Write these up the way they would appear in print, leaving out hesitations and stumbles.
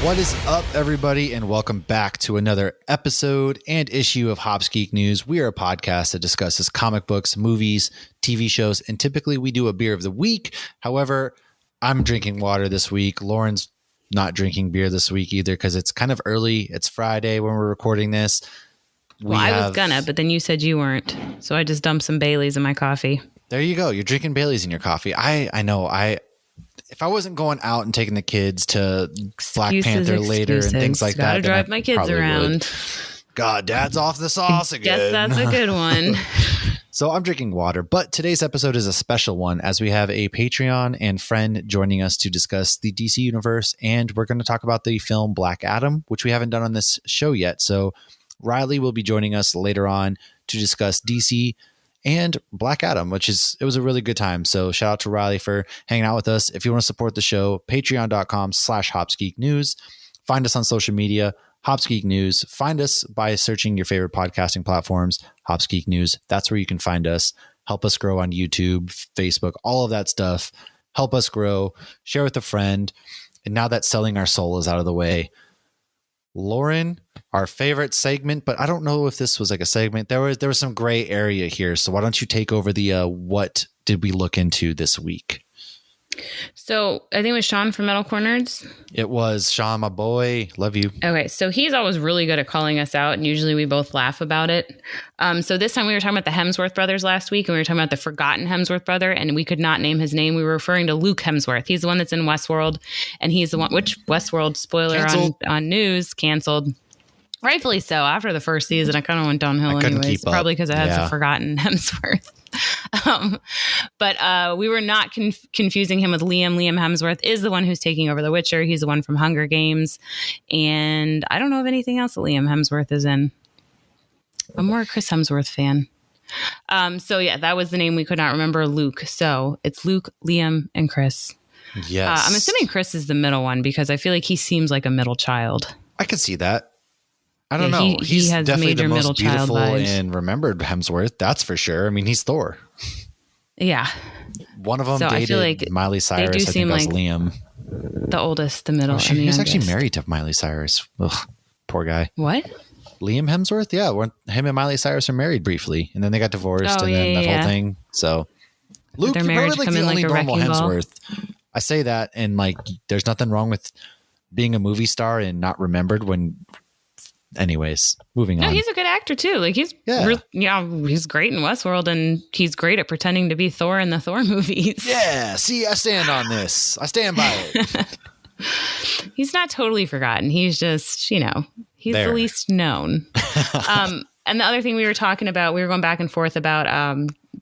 What is up, everybody, and welcome back to another episode and issue of Hops Geek News. We are a podcast that discusses comic books, movies, TV shows, and typically we do a beer of the week. However, I'm drinking water this week. Lauren's not drinking beer this week either because it's kind of early. It's Friday when we're recording this. I was gonna, but then you said you weren't. So I just dumped some Baileys in my coffee. There you go. You're drinking Baileys in your coffee. I know. If I wasn't going out and taking the kids to Black Panther later and things like that, gotta drive my kids around. Would. God, Dad's off the sauce again. Yes, that's a good one. So I'm drinking water, but today's episode is a special one as we have a Patreon and friend joining us to discuss the DC universe, and we're going to talk about the film Black Adam, which we haven't done on this show yet. So Riley will be joining us later on to discuss DC and Black Adam, it was a really good time. So shout out to Riley for hanging out with us. If you want to support the show, patreon.com/HopsGeekNews. Find us on social media, Hops Geek News. Find us by searching your favorite podcasting platforms, Hops Geek News. That's where you can find us. Help us grow on YouTube, Facebook, all of that stuff. Help us grow. Share with a friend. And now that selling our soul is out of the way, Lauren, our favorite segment, but I don't know if this was like a segment. There was some gray area here. So why don't you take over the what did we look into this week? So I think it was Sean from Metal Corners. It was Sean, my boy. Love you. Okay. So he's always really good at calling us out, and usually we both laugh about it. So this time we were talking about the Hemsworth brothers last week, and we were talking about the forgotten Hemsworth brother, and we could not name his name. We were referring to Luke Hemsworth. He's the one that's in Westworld, and he's the one, which Westworld spoiler on news, canceled. Rightfully so. After the first season, I kind of went downhill anyways, probably because I had the forgotten Hemsworth. But we were not confusing him with Liam. Liam Hemsworth is the one who's taking over The Witcher. He's the one from Hunger Games. And I don't know of anything else that Liam Hemsworth is in. I'm more a Chris Hemsworth fan. So yeah, that was the name we could not remember, Luke. So it's Luke, Liam, and Chris. Yes. I'm assuming Chris is the middle one because I feel like he seems like a middle child. I could see that. I don't know. He's has definitely the most beautiful and remembered Hemsworth. That's for sure. I mean, he's Thor. Yeah. One of them dated I feel like Miley Cyrus. I think that's like Liam. The oldest, the middle, and the he was youngest. Actually married to Miley Cyrus. Ugh, poor guy. What? Liam Hemsworth? Yeah. Him and Miley Cyrus are married briefly, and then they got divorced, and then that whole thing. So Luke, you're probably like the only normal Hemsworth. I say that, and like, there's nothing wrong with being a movie star and not remembered when... Anyways, moving on. No, he's a good actor too. Like he's great in Westworld, and he's great at pretending to be Thor in the Thor movies. Yeah, see, I stand on this. I stand by it. He's not totally forgotten. He's just, he's the least known. And the other thing we were talking about, we were going back and forth about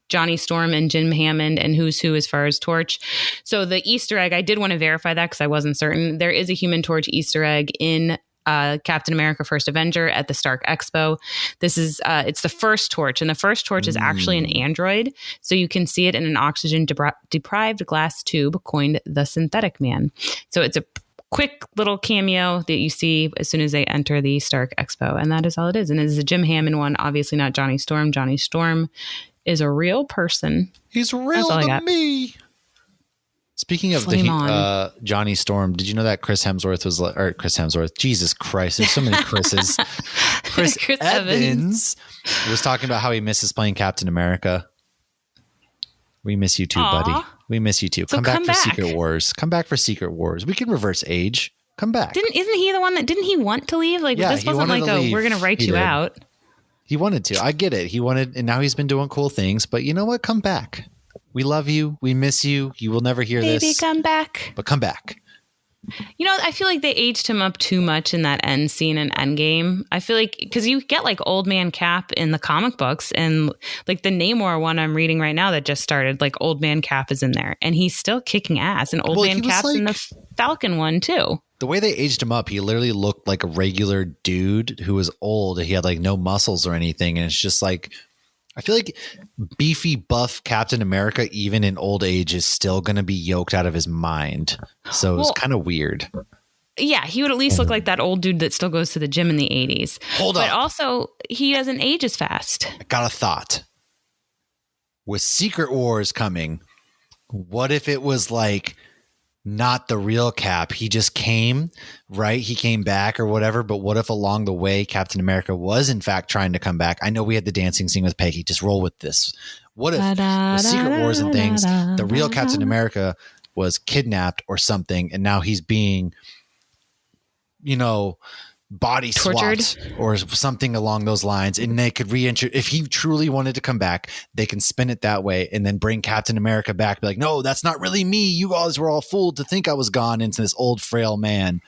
Johnny Storm and Jim Hammond and who's who as far as Torch. So the Easter egg, I did want to verify that because I wasn't certain. There is a Human Torch Easter egg in Captain America First Avenger at the Stark Expo. This is it's the first torch, and the first torch is actually an android, so you can see it in an oxygen deprived glass tube coined the Synthetic Man. So it's a quick little cameo that you see as soon as they enter the Stark Expo, and that is all it is. And it's a Jim Hammond one, obviously not Johnny Storm. Johnny Storm is a real person. He's real to me. Speaking of Johnny Storm, did you know that Chris Hemsworth, Jesus Christ, there's so many Chris's. Chris Evans was talking about how he misses playing Captain America. We miss you too, buddy. We miss you too. So come back for Secret Wars. Come back for Secret Wars. We can reverse age. Come back. Isn't he the one didn't he want to leave? Like, this wasn't like, we're going to write you out. He wanted to. I get it. He wanted, and now he's been doing cool things, but you know what? Come back. We love you. We miss you. You will never hear this. Baby, come back. But come back. I feel like they aged him up too much in that end scene in Endgame. I feel like, because you get like Old Man Cap in the comic books, and like the Namor one I'm reading right now that just started, like Old Man Cap is in there, and he's still kicking ass. And Old Man Cap's in the Falcon one too. The way they aged him up, he literally looked like a regular dude who was old. He had like no muscles or anything. And it's just like, I feel like beefy, buff Captain America, even in old age, is still going to be yoked out of his mind. So it's kind of weird. Yeah, he would at least look like that old dude that still goes to the gym in the 80s. Hold up. But also, he doesn't age as fast. I got a thought. With Secret Wars coming, what if it was like not the real Cap. He just came, right? He came back or whatever. But what if along the way, Captain America was in fact trying to come back? I know we had the dancing scene with Peggy. Just roll with this. What if the Secret Wars and things, the real Captain America was kidnapped or something, and now he's being, body tortured swapped or something along those lines, and they could if he truly wanted to come back, they can spin it that way and then bring Captain America back, be like, no, that's not really me, you guys were all fooled to think I was gone into this old frail man.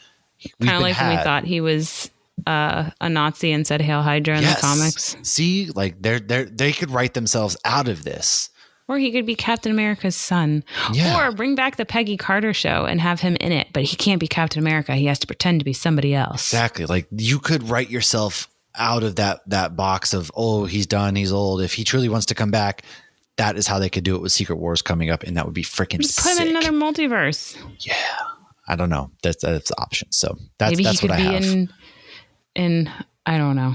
Kind of like when we thought he was a Nazi and said Hail Hydra in the comics. See, like they could write themselves out of this. Or he could be Captain America's son. Yeah. Or bring back the Peggy Carter show and have him in it, but he can't be Captain America. He has to pretend to be somebody else. Exactly. Like you could write yourself out of that box of, oh, he's done, he's old. If he truly wants to come back, that is how they could do it with Secret Wars coming up, and that would be freaking sick. Just put him in another multiverse. Yeah. I don't know. That's options. So that's Maybe he could what I have. in I don't know.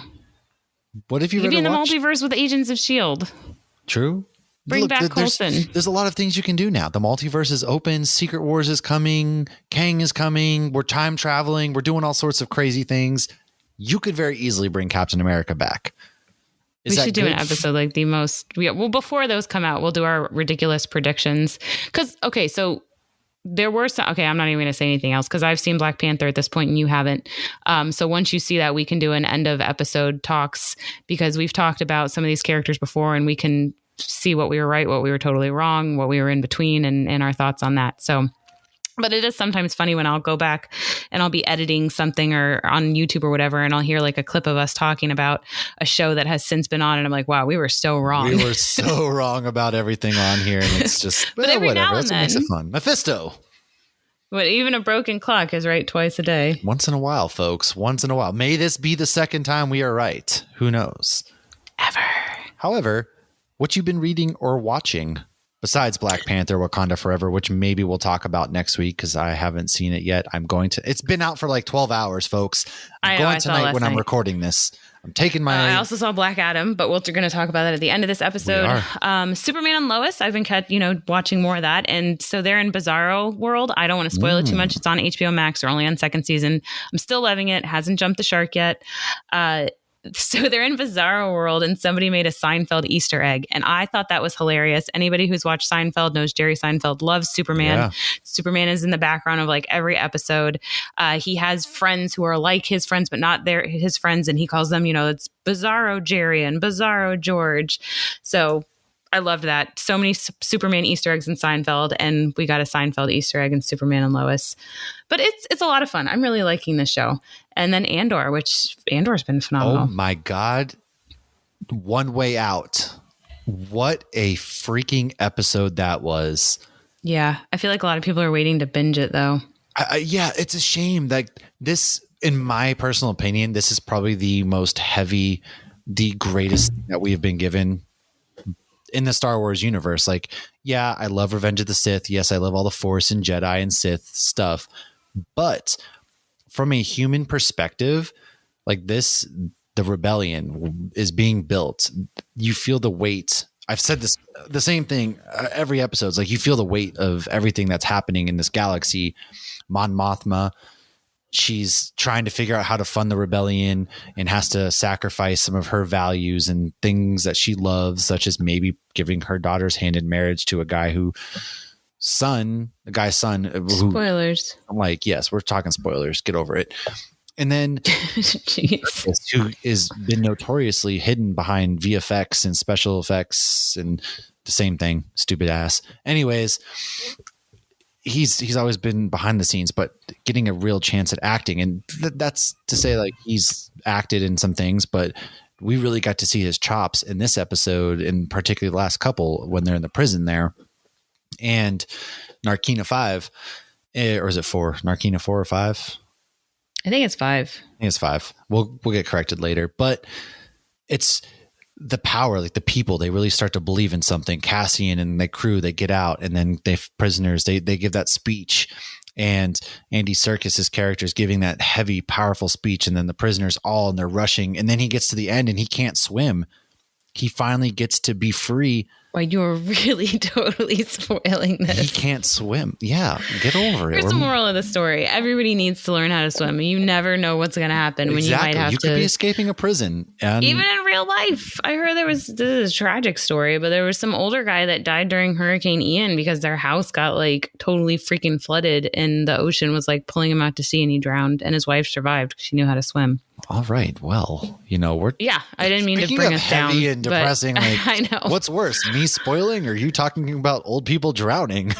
What if you could be in the multiverse with Agents of S.H.I.E.L.D.? True. Bring back Coulson. There's a lot of things you can do now. The multiverse is open. Secret Wars is coming. Kang is coming. We're time traveling. We're doing all sorts of crazy things. You could very easily bring Captain America back. We should do an episode like the most. Well, before those come out, we'll do our ridiculous predictions. Because, okay, so there were some. Okay, I'm not even going to say anything else because I've seen Black Panther at this point and you haven't. So once you see that, we can do an end of episode talks because we've talked about some of these characters before and we can see what we were right, what we were totally wrong, what we were in between, and our thoughts on that. So, but it is sometimes funny when I'll go back and I'll be editing something or on YouTube or whatever, and I'll hear like a clip of us talking about a show that has since been on, and I'm like, wow, we were so wrong. We were so wrong about everything on here, and it's just, but every whatever. now and That's what makes it fun. Mephisto. But even a broken clock is right twice a day. Once in a while, folks. Once in a while. May this be the second time we are right. Who knows? Ever. However, what you've been reading or watching besides Black Panther, Wakanda Forever, which maybe we'll talk about next week because I haven't seen it yet. It's been out for like 12 hours, folks. I'm going tonight when I'm recording this. I'm taking my... I also saw Black Adam, but we're going to talk about that at the end of this episode. Superman and Lois, I've been watching more of that. And so they're in Bizarro World. I don't want to spoil it too much. It's on HBO Max. They're only on second season. I'm still loving it. Hasn't jumped the shark yet. So they're in Bizarro World and somebody made a Seinfeld Easter egg. And I thought that was hilarious. Anybody who's watched Seinfeld knows Jerry Seinfeld loves Superman. Yeah. Superman is in the background of like every episode. He has friends who are like his friends, but not his friends. And he calls them, it's Bizarro Jerry and Bizarro George. So I loved that. So many Superman Easter eggs in Seinfeld, and we got a Seinfeld Easter egg in Superman and Lois. But it's a lot of fun. I'm really liking this show. And then Andor, which Andor's been phenomenal. Oh my God. One Way Out. What a freaking episode that was. Yeah. I feel like a lot of people are waiting to binge it though. Yeah, it's a shame. Like this, in my personal opinion, this is probably the most heavy, the greatest that we have been given in the Star Wars universe. Like, yeah, I love Revenge of the Sith. Yes, I love all the Force and Jedi and Sith stuff. But from a human perspective, like this, the rebellion is being built. You feel the weight. I've said this, the same thing every episode. It's like you feel the weight of everything that's happening in this galaxy. Mon Mothma, she's trying to figure out how to fund the rebellion and has to sacrifice some of her values and things that she loves, such as maybe giving her daughter's hand in marriage to a guy's son. Spoilers. I'm like, yes, we're talking spoilers. Get over it. And then who has been notoriously hidden behind VFX and special effects and the same thing, stupid ass. Anyways, he's always been behind the scenes, but getting a real chance at acting. And that's to say, like, he's acted in some things, but we really got to see his chops in this episode, and particularly the last couple when they're in the prison there. And Narkina 5, or is it 4? Narkina 4 or 5? I think it's 5. I think it's 5. We'll get corrected later, but it's the power, like the people, they really start to believe in something. Cassian and the crew, they get out, and then prisoners, they give that speech, and Andy Serkis's character is giving that heavy, powerful speech, and then the prisoners and they're rushing, and then he gets to the end and he can't swim. He finally gets to be free Why, you're really totally spoiling this. He can't swim. Yeah, get over it. Here's the moral of the story. Everybody needs to learn how to swim. You never know what's going to happen when you might have to. You could be escaping a prison. And even in real life. I heard this is a tragic story, but there was some older guy that died during Hurricane Ian because their house got like totally freaking flooded and the ocean was like pulling him out to sea and he drowned and his wife survived because she knew how to swim. All right. Well, I didn't mean to bring us down. Heavy and depressing. I know. What's worse, me spoiling or you talking about old people drowning?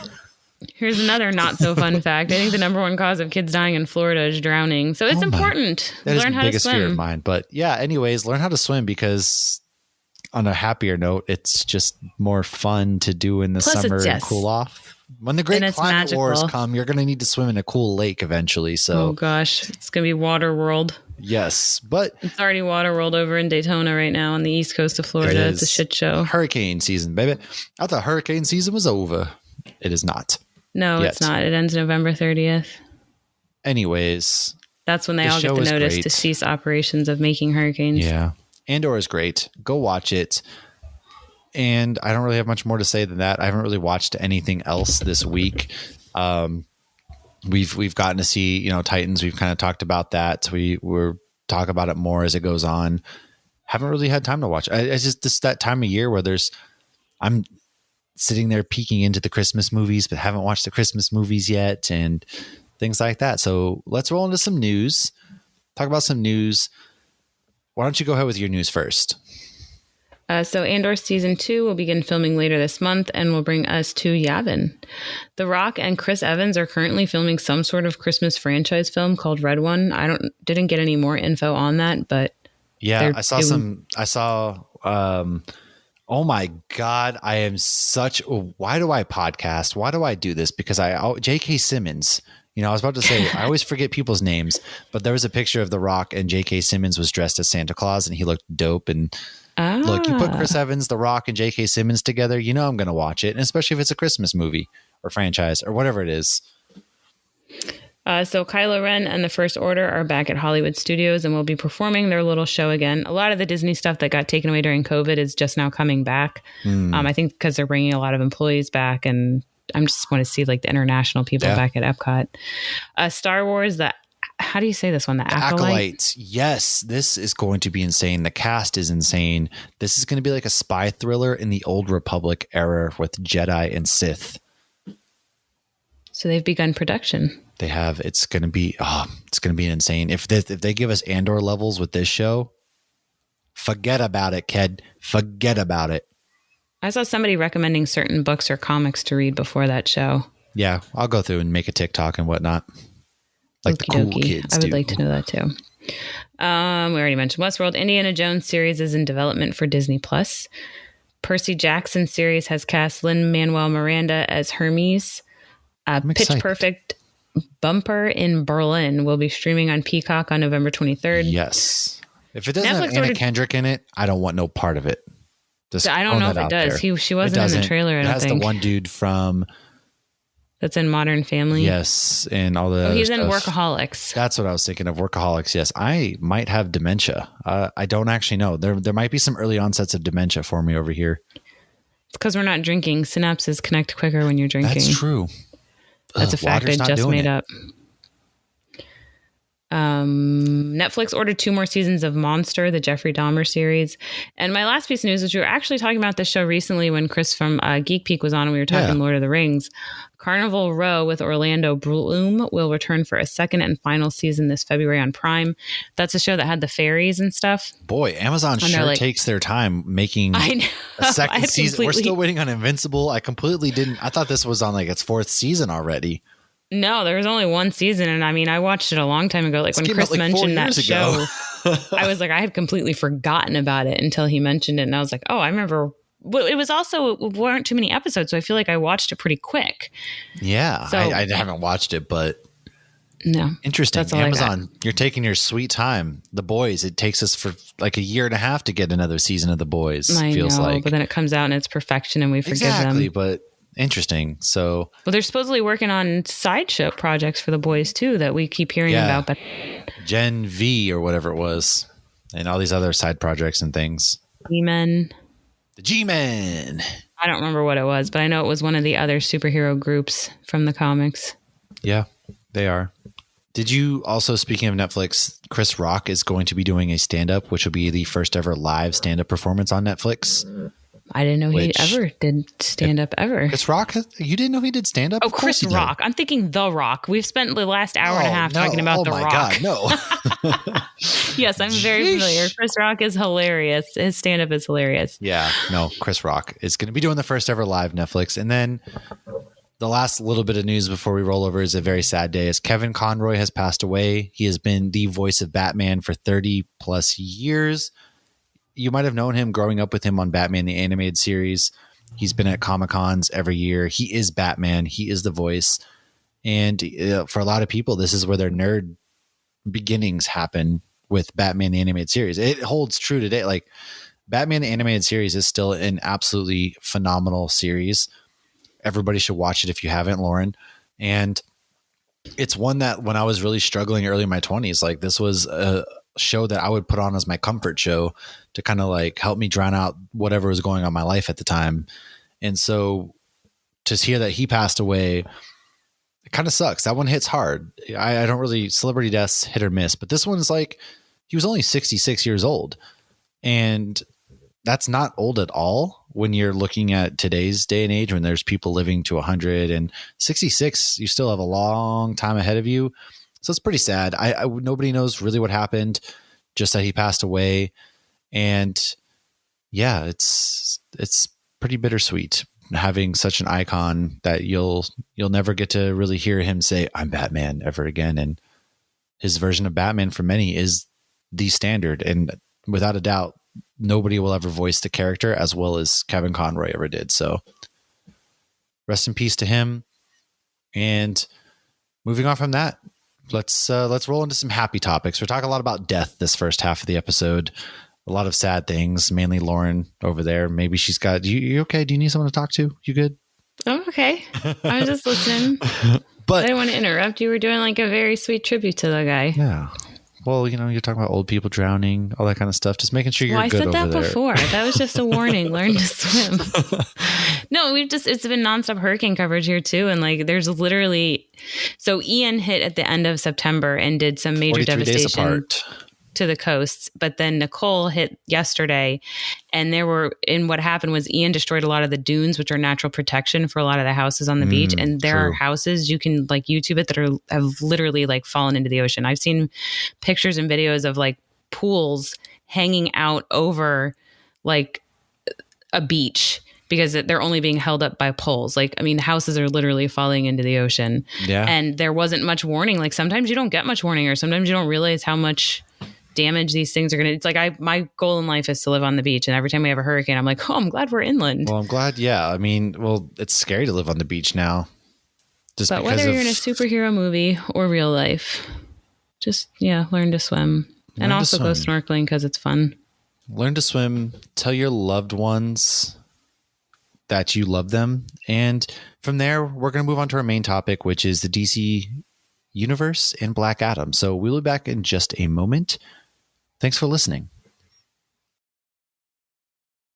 Here's another not so fun fact. I think the number one cause of kids dying in Florida is drowning. So it's important. That learn is how the to biggest swim. fear of mine. But yeah, anyways, learn how to swim because on a happier note, it's just more fun to do in the summer and cool off. When the great climate wars come, you're going to need to swim in a cool lake eventually. So, oh gosh, it's going to be water world. Yes, but it's already water world over in Daytona right now on the east coast of Florida. It's a shit show. Hurricane season, baby. I thought hurricane season was over. It is not. No, it's not. It ends November 30th. Anyways, that's when they all get the notice to cease operations of making hurricanes. Yeah. Andor is great. Go watch it. And I don't really have much more to say than that. I haven't really watched anything else this week. We've gotten to see, Titans. We've kind of talked about that. We're talk about it more as it goes on. Haven't really had time to watch. It's just this that time of year where I'm sitting there peeking into the Christmas movies, but haven't watched the Christmas movies yet and things like that. So let's roll into some news. Talk about some news. Why don't you go ahead with your news first? So Andor Season 2 will begin filming later this month and will bring us to Yavin. The Rock and Chris Evans are currently filming some sort of Christmas franchise film called Red One. Didn't get any more info on that, but yeah, I saw oh my God, I am why do I podcast? Why do I do this? Because J.K. Simmons, I was about to say, I always forget people's names, but there was a picture of The Rock and J.K. Simmons was dressed as Santa Claus and he looked dope. And look, you put Chris Evans, The Rock, and J.K. Simmons together, I'm going to watch it. And especially if it's a Christmas movie or franchise or whatever it is. So Kylo Ren and the First Order are back at Hollywood Studios and will be performing their little show again. A lot of the Disney stuff that got taken away during COVID is just now coming back. I think because they're bringing a lot of employees back, and I just want to see like the international people back at Epcot. Star Wars, how do you say this one? The Acolyte? Yes, this is going to be insane. The cast is insane. This is going to be like a spy thriller in the Old Republic era with Jedi and Sith. So they've begun production. They have. It's going to be insane. If they give us Andor levels with this show, forget about it, kid. Forget about it. I saw somebody recommending certain books or comics to read before that show. Yeah, I'll go through and make a TikTok and whatnot. Like the cool kids I would like to know that too. We already mentioned Westworld. Indiana Jones series is in development for Disney Plus. Percy Jackson series has cast Lin-Manuel Miranda as Hermes. Pitch Perfect Bumper in Berlin will be streaming on Peacock on November 23rd. Yes. If it doesn't have Anna Kendrick in it, I don't want no part of it. I don't know if it does. She wasn't in the trailer. It has the one dude from that's in Modern Family. Yes, and all the. He's in Workaholics. That's what I was thinking of. Workaholics. Yes, I might have dementia. I don't actually know. There might be some early onsets of dementia for me over here. It's because we're not drinking. Synapses connect quicker when you're drinking. That's true. That's a fact I just made up. Netflix ordered 2 more seasons of Monster, the Jeffrey Dahmer series. And my last piece of news, which we were actually talking about this show recently when Chris from Geek Peek was on and we were talking Lord of the Rings. Carnival Row with Orlando Bloom will return for a second and final season this February on Prime. That's a show that had the fairies and stuff. Boy, Amazon takes their time making a second season. We're still waiting on Invincible. I thought this was on like its 4th season already. No, there was only 1 season. And I watched it a long time ago. Like when Chris mentioned that show, I was like, I had completely forgotten about it until he mentioned it. And I was like, oh, I remember. Well, it weren't too many episodes. So I feel like I watched it pretty quick. Yeah. So, I haven't watched it, but no. Interesting. Amazon, you're taking your sweet time. The Boys, it takes us for like a year and a half to get another season of The Boys. I know, but then it comes out and it's perfection and we forgive them. Exactly, but interesting. So, well, they're supposedly working on sideshow projects for The Boys too that we keep hearing about. But Gen V or whatever it was, and all these other side projects and things. G-Men. The G-Men. I don't remember what it was, but I know it was one of the other superhero groups from the comics. Yeah, they are. Did you also, speaking of Netflix, Chris Rock is going to be doing a stand-up, which will be the first ever live stand-up performance on Netflix. I didn't know he ever did stand-up ever. Chris Rock? You didn't know he did stand-up? Oh, Chris Rock. I'm thinking The Rock. We've spent the last hour and a half talking about The Rock. Oh my God, no. Yes, I'm very familiar. Chris Rock is hilarious. His stand-up is hilarious. Yeah, no, Chris Rock is going to be doing the first ever live Netflix. And then the last little bit of news before we roll over is a very sad day. As Kevin Conroy has passed away. He has been the voice of Batman for 30 plus years. You might have known him growing up with him on Batman, the animated series. He's been at Comic-Cons every year. He is Batman. He is the voice. And for a lot of people, this is where their nerd beginnings happen with Batman, the animated series. It holds true today. Like, Batman, the animated series is still an absolutely phenomenal series. Everybody should watch it if you haven't, Lauren. And it's one that when I was really struggling early in my 20s, like, this was a show that I would put on as my comfort show to kind of like help me drown out whatever was going on in my life at the time. And so to hear that he passed away, it kind of sucks. That one hits hard. I don't really, celebrity deaths hit or miss, but this one's like, he was only 66 years old. And that's not old at all when you're looking at today's day and age, when there's people living to 100 and 66, you still have a long time ahead of you. So it's pretty sad. Nobody knows really what happened, just that he passed away. And yeah, it's pretty bittersweet having such an icon that you'll never get to really hear him say, "I'm Batman" ever again. And his version of Batman for many is the standard. And without a doubt, nobody will ever voice the character as well as Kevin Conroy ever did. So rest in peace to him. And moving on from that, let's roll into some happy topics. We're talking a lot about death this first half of the episode. A lot of sad things, mainly Lauren over there. Maybe she's got, you okay? Do you need someone to talk to? You good? Oh, okay. I was just listening. But I didn't want to interrupt. You were doing like a very sweet tribute to the guy. Yeah. Well, you're talking about old people drowning, all that kind of stuff. Just making sure you're good over there. I said that before. That was just a warning. Learn to swim. No, it's been nonstop hurricane coverage here too. And like, there's literally, so Ian hit at the end of September and did some major devastation to the coasts. But then Nicole hit yesterday, and what happened was Ian destroyed a lot of the dunes, which are natural protection for a lot of the houses on the beach. And there are houses, you can like YouTube it, that have literally like fallen into the ocean. I've seen pictures and videos of like pools hanging out over like a beach because they're only being held up by poles. Like, I mean, houses are literally falling into the ocean. Yeah. And there wasn't much warning. Like, sometimes you don't get much warning, or sometimes you don't realize how much damage these things are going to. It's like my goal in life is to live on the beach, and every time we have a hurricane, I'm like, oh, I'm glad we're inland. Well, I'm glad. Yeah, I mean, well, it's scary to live on the beach now. But whether you're in a superhero movie or real life, just learn to swim, and also go snorkeling because it's fun. Learn to swim. Tell your loved ones that you love them, and from there, we're going to move on to our main topic, which is the DC universe and Black Adam. So we'll be back in just a moment. Thanks for listening.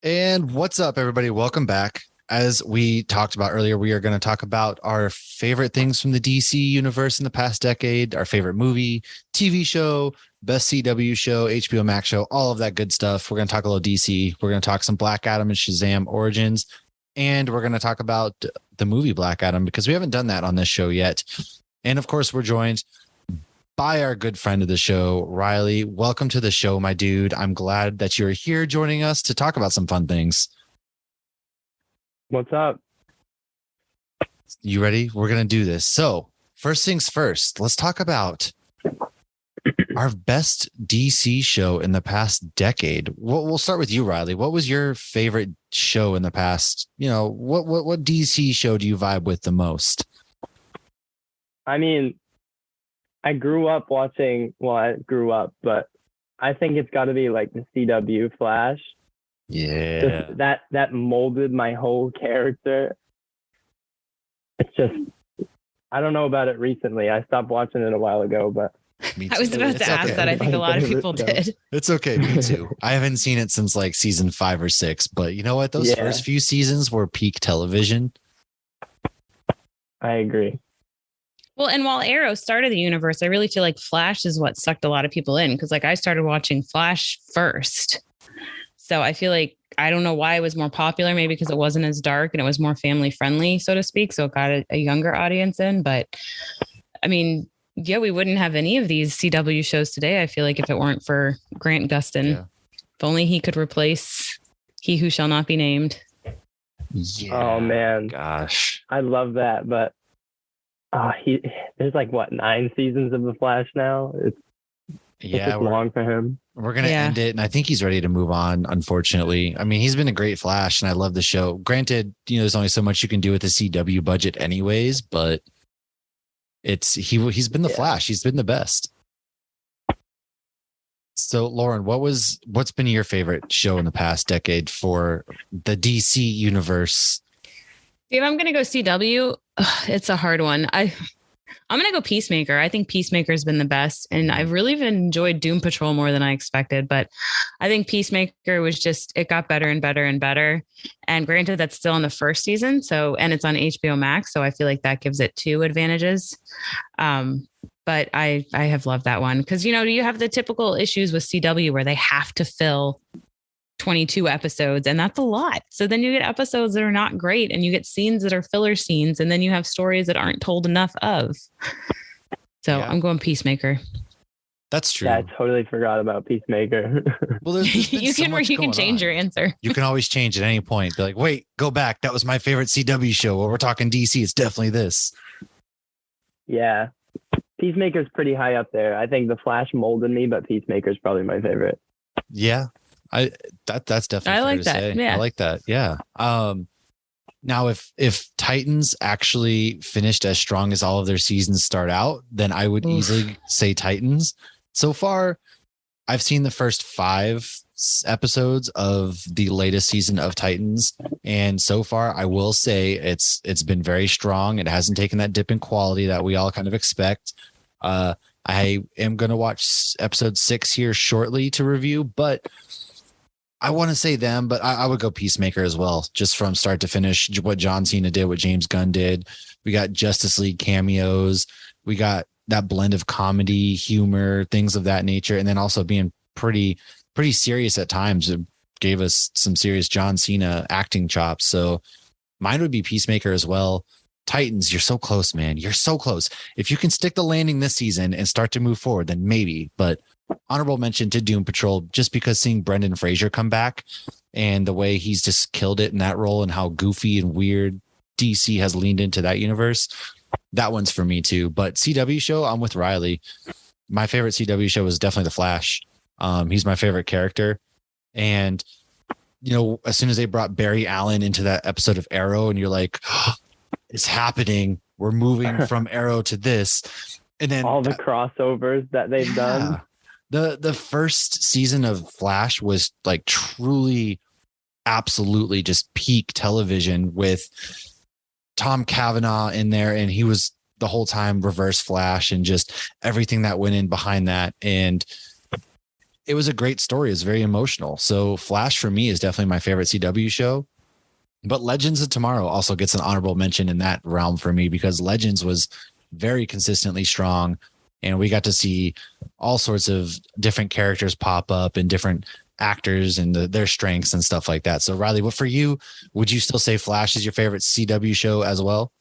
And what's up, everybody? Welcome back. As we talked about earlier, we are going to talk about our favorite things from the DC universe in the past decade, our favorite movie, TV show, best CW show, HBO Max show, all of that good stuff. We're going to talk a little DC. We're going to talk some Black Adam and Shazam origins. And we're going to talk about the movie Black Adam, because we haven't done that on this show yet. And of course, we're joined by our good friend of the show, Riley. Welcome to the show, my dude. I'm glad that you're here joining us to talk about some fun things. What's up? You ready? We're going to do this. So first things first, let's talk about our best DC show in the past decade. We'll start with you, Riley. What was your favorite show in the past? What DC show do you vibe with the most? I mean, I grew up watching, but I think it's got to be like the CW Flash. Yeah. Just that molded my whole character. It's just, I don't know about it recently. I stopped watching it a while ago, but Me too. I was about to ask that. I think a lot of people did. It's okay. Me too. I haven't seen it since like season 5 or 6, but you know what? Those first few seasons were peak television. I agree. Well, and while Arrow started the universe, I really feel like Flash is what sucked a lot of people in, because like I started watching Flash first. So I feel like, I don't know why it was more popular, maybe because it wasn't as dark and it was more family friendly, so to speak. So it got a younger audience in. But I mean, yeah, we wouldn't have any of these CW shows today, I feel like, if it weren't for Grant Gustin. Yeah. If only he could replace He Who Shall Not Be Named. Yeah. Oh, man. Gosh. I love that. But there's like, 9 seasons of The Flash now? It's long for him. We're going to end it, and I think he's ready to move on, unfortunately. I mean, he's been a great Flash, and I love the show. Granted, there's only so much you can do with the CW budget anyways, but he's been the Flash. He's been the best. So, Lauren, what's been your favorite show in the past decade for the DC universe? If I'm going to go CW, it's a hard one. I'm going to go Peacemaker. I think Peacemaker's been the best. And I've really enjoyed Doom Patrol more than I expected. But I think Peacemaker was it got better and better and better. And granted, that's still in the first season. And it's on HBO Max. So I feel like that gives it 2 advantages. But I have loved that one. Because, you have the typical issues with CW where they have to fill 22 episodes, and that's a lot. So then you get episodes that are not great, and you get scenes that are filler scenes, and then you have stories that aren't told enough of. So I'm going Peacemaker. That's true. Yeah, I totally forgot about Peacemaker. Well, there's you can change your answer. You can always change at any point. Be like, wait, go back. That was my favorite CW show. Well, we're talking DC. It's definitely this. Yeah. Peacemaker's pretty high up there. I think The Flash molded me, but Peacemaker's probably my favorite. Yeah. That's definitely I like that. Yeah. I like that. Yeah. Now if Titans actually finished as strong as all of their seasons start out, then I would easily say Titans. So far, I've seen the first 5 episodes of the latest season of Titans, and so far I will say it's been very strong. It hasn't taken that dip in quality that we all kind of expect. I am going to watch episode 6 here shortly to review, but I want to say them, but I would go Peacemaker as well, just from start to finish. What John Cena did, what James Gunn did. We got Justice League cameos. We got that blend of comedy, humor, things of that nature, and then also being pretty serious at times. It gave us some serious John Cena acting chops. So mine would be Peacemaker as well. Titans, you're so close, man. You're so close. If you can stick the landing this season and start to move forward, then maybe. But honorable mention to Doom Patrol, just because seeing Brendan Fraser come back and the way he's just killed it in that role and how goofy and weird DC has leaned into that universe, that one's for me too. But CW show, I'm with Riley. My favorite CW show was definitely The Flash. He's my favorite character. And, as soon as they brought Barry Allen into that episode of Arrow, and you're like, oh, it's happening. We're moving from Arrow to this. And then all the crossovers that they've done. The first season of Flash was like truly, absolutely just peak television with Tom Cavanaugh in there. And he was the whole time Reverse Flash and just everything that went in behind that. And it was a great story. It's very emotional. So Flash for me is definitely my favorite CW show. But Legends of Tomorrow also gets an honorable mention in that realm for me, because Legends was very consistently strong. And we got to see all sorts of different characters pop up and different actors and their strengths and stuff like that. So Riley, what for you, would you still say Flash is your favorite CW show as well?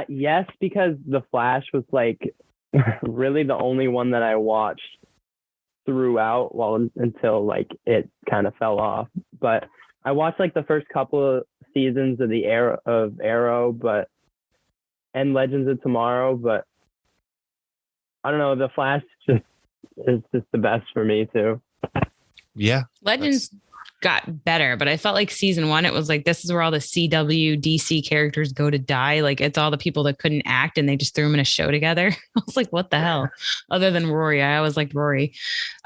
Yes, because The Flash was like really the only one that I watched throughout until like it kind of fell off. But I watched like the first couple of seasons of Arrow, and Legends of Tomorrow, but I don't know. The Flash is just the best for me too. Yeah. Legends got better, but I felt like season 1, it was like, this is where all the CW DC characters go to die. Like it's all the people that couldn't act and they just threw them in a show together. I was like, what the hell? Other than Rory. I always liked Rory.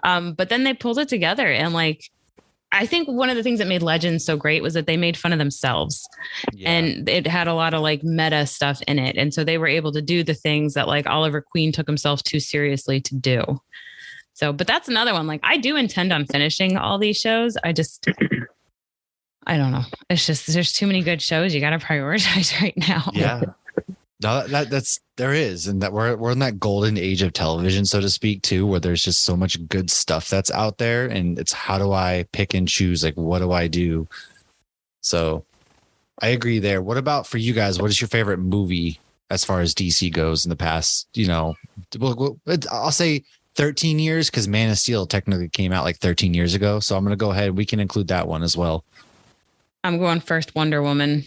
But then they pulled it together and like, I think one of the things that made Legends so great was that they made fun of themselves, and it had a lot of like meta stuff in it. And so they were able to do the things that like Oliver Queen took himself too seriously to do. So, but that's another one. Like I do intend on finishing all these shows. I don't know. It's just, there's too many good shows. You got to prioritize right now. Yeah. No, that's there is, and that we're in that golden age of television, so to speak, too, where there's just so much good stuff that's out there, and it's how do I pick and choose? Like, what do I do? So, I agree there. What about for you guys? What is your favorite movie as far as DC goes in the past? You know, I'll say 13 years because Man of Steel technically came out like 13 years ago. So I'm going to go ahead. We can include that one as well. I'm going first Wonder Woman,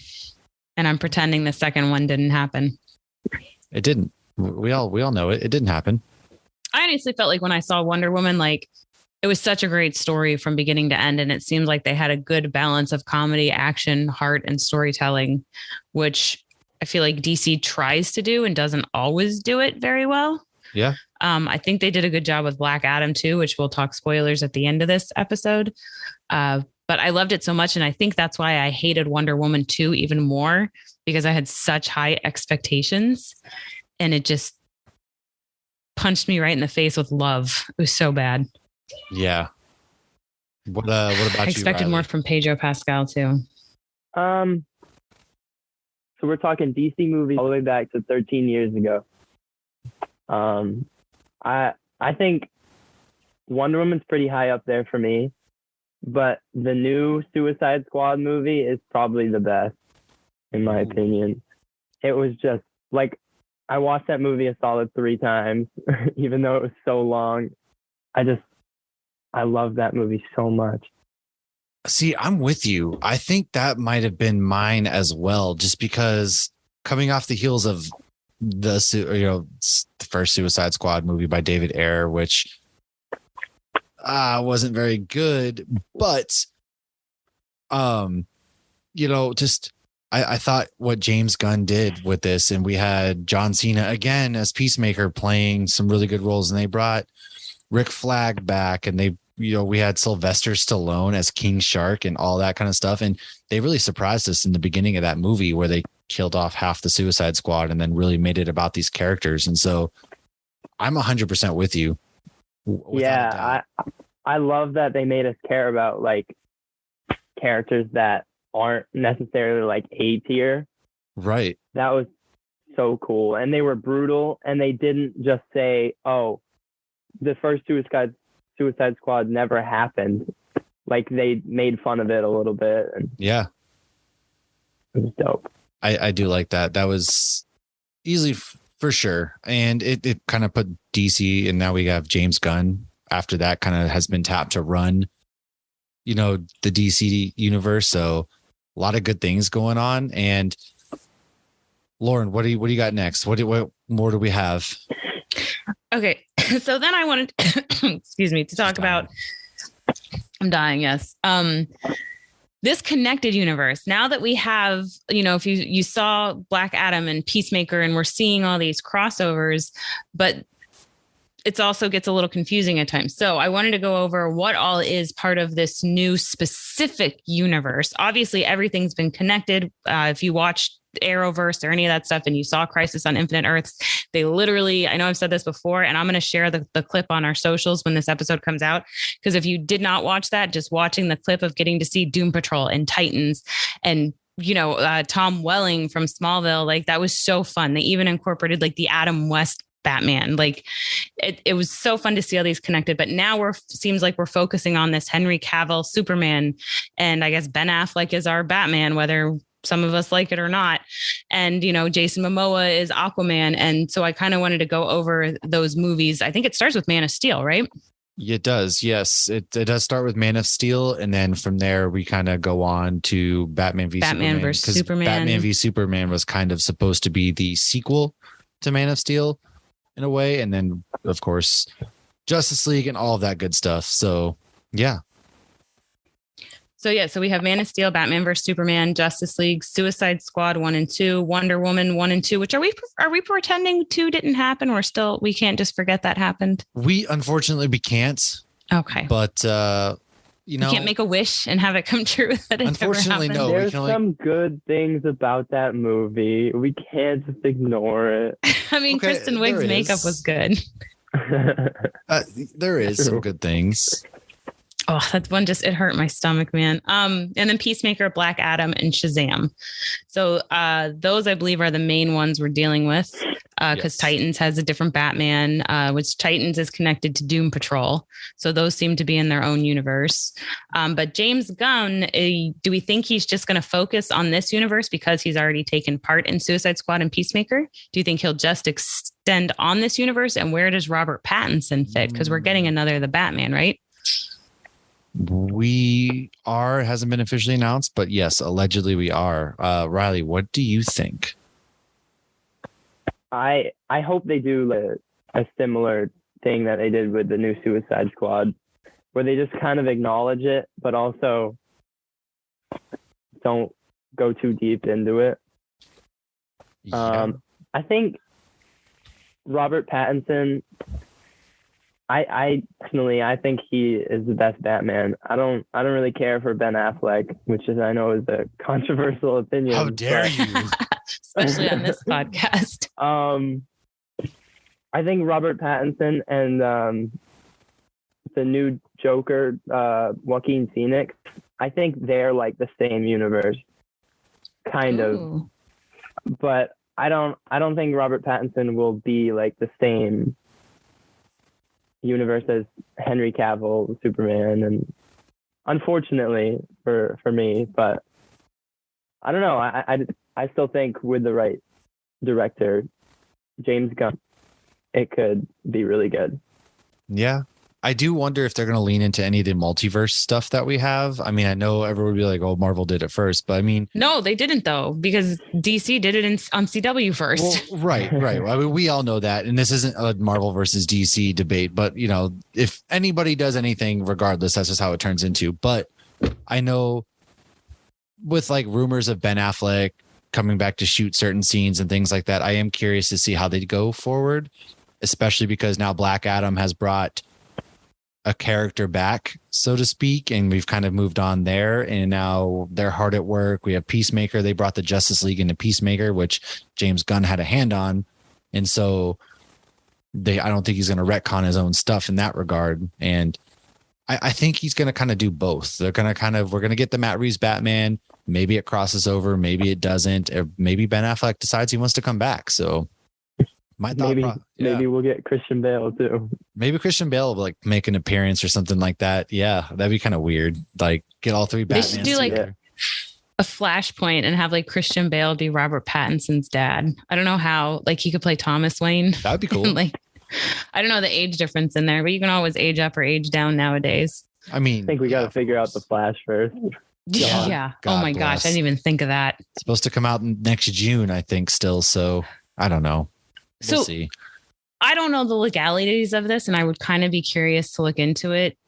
and I'm pretending the second one didn't happen. It didn't. We all know it. It didn't happen. I honestly felt like when I saw Wonder Woman, like it was such a great story from beginning to end. And it seemed like they had a good balance of comedy, action, heart, and storytelling, which I feel like DC tries to do and doesn't always do it very well. Yeah. I think they did a good job with Black Adam too, which we'll talk spoilers at the end of this episode. But I loved it so much. And I think that's why I hated Wonder Woman 2 even more, because I had such high expectations and it just punched me right in the face with love. It was so bad. Yeah. What about you? I expected more from Pedro Pascal too. So we're talking DC movies all the way back to 13 years ago. I think Wonder Woman's pretty high up there for me, but the new Suicide Squad movie is probably the best, in my opinion. It was just like, I watched that movie a solid 3 times, even though it was so long. I love that movie so much. See, I'm with you. I think that might have been mine as well, just because coming off the heels of the first Suicide Squad movie by David Ayer, which wasn't very good, but I thought what James Gunn did with this, and we had John Cena again as Peacemaker playing some really good roles, and they brought Rick Flag back, and we had Sylvester Stallone as King Shark and all that kind of stuff. And they really surprised us in the beginning of that movie where they killed off half the Suicide Squad and then really made it about these characters. And so I'm 100% with you. Yeah. I love that they made us care about like characters that aren't necessarily like A tier. Right. That was so cool. And they were brutal, and they didn't just say, oh, the first Suicide Squad never happened. Like they made fun of it a little bit. And yeah. It was dope. I do like that. That was easily for sure. And it kind of put DC, and now we have James Gunn after that kind of has been tapped to run, the DC universe. So a lot of good things going on. And Lauren, what do you got next? What more do we have? Okay. So then I wanted, excuse me, to talk about, I'm dying. Yes. This connected universe. Now that we have, if you saw Black Adam and Peacemaker, and we're seeing all these crossovers, but it also gets a little confusing at times. So I wanted to go over what all is part of this new specific universe. Obviously, everything's been connected. If you watched Arrowverse or any of that stuff and you saw Crisis on Infinite Earths, they literally, I know I've said this before, and I'm going to share the clip on our socials when this episode comes out, because if you did not watch that, just watching the clip of getting to see Doom Patrol and Titans and Tom Welling from Smallville, like that was so fun. They even incorporated like the Adam West Batman. Like it was so fun to see all these connected, but now seems like we're focusing on this Henry Cavill Superman, and I guess Ben Affleck is our Batman, whether some of us like it or not. And, Jason Momoa is Aquaman. And so I kind of wanted to go over those movies. I think it starts with Man of Steel, right? It does. Yes. It does start with Man of Steel. And then from there, we kind of go on to Batman v Superman. Versus Superman. Batman v Superman was kind of supposed to be the sequel to Man of Steel in a way. And then, of course, Justice League and all of that good stuff. So, yeah. So we have Man of Steel, Batman vs Superman, Justice League, Suicide Squad 1 and 2, Wonder Woman 1 and 2, which are we pretending 2 didn't happen? We can't just forget that happened. Unfortunately we can't. Okay. But you know, can't make a wish and have it come true. That it unfortunately, never no. There's some good things about that movie. We can't just ignore it. I mean, Okay, Kristen Wiig's makeup was good. There is some good things. Oh, that one it hurt my stomach, man. And then Peacemaker, Black Adam, and Shazam. So those, I believe, are the main ones we're dealing with. Because Titans has a different Batman, which Titans is connected to Doom Patrol. So those seem to be in their own universe. But James Gunn, do we think he's just going to focus on this universe because he's already taken part in Suicide Squad and Peacemaker? Do you think he'll just extend on this universe? And where does Robert Pattinson fit? Because we're getting another The Batman, right? Hasn't been officially announced, but yes, allegedly we are. Riley, what do you think? I hope they do a similar thing that they did with the new Suicide Squad, where they just kind of acknowledge it, but also don't go too deep into it. Yeah. I think Robert Pattinson, I personally, I think he is the best Batman. I don't really care for Ben Affleck, which I know is a controversial opinion. How dare you? Especially on this podcast. I think Robert Pattinson and the new Joker, Joaquin Phoenix, I think they're like the same universe, kind of. But I don't think Robert Pattinson will be like the same universe as Henry Cavill, Superman, and unfortunately for me, but I don't know. I still think with the right director, James Gunn, it could be really good. Yeah. I do wonder if they're going to lean into any of the multiverse stuff that we have. I mean, I know everyone would be like, oh, Marvel did it first, but I mean... No, they didn't, though, because DC did it on CW first. Well, right. I mean, we all know that. And this isn't a Marvel versus DC debate, but, you know, if anybody does anything, regardless, that's just how it turns into. But I know with like rumors of Ben Affleck coming back to shoot certain scenes and things like that, I am curious to see how they go forward, especially because now Black Adam has brought a character back, so to speak, and we've kind of moved on there, and now they're hard at work. We have Peacemaker. They brought the Justice League into Peacemaker, which James Gunn had a hand on, and so I don't think he's going to retcon his own stuff in that regard. And I think he's going to kind of do both. They're going to we're going to get the Matt Reeves Batman. Maybe it crosses over, maybe it doesn't, or maybe Ben Affleck decides he wants to come back. So maybe we'll get Christian Bale too. Maybe Christian Bale will like make an appearance or something like that. Yeah, that'd be kind of weird. Like get all three Batmans. They should do like a Flashpoint and have like Christian Bale be Robert Pattinson's dad. I don't know how. Like he could play Thomas Wayne. That'd be cool. Like I don't know the age difference in there, but you can always age up or age down nowadays. I mean, I think we got to figure out the Flash first. Yeah. Oh my gosh, I didn't even think of that. It's supposed to come out next June, I think. Still, so I don't know. We'll see. I don't know the legalities of this, and I would kind of be curious to look into it.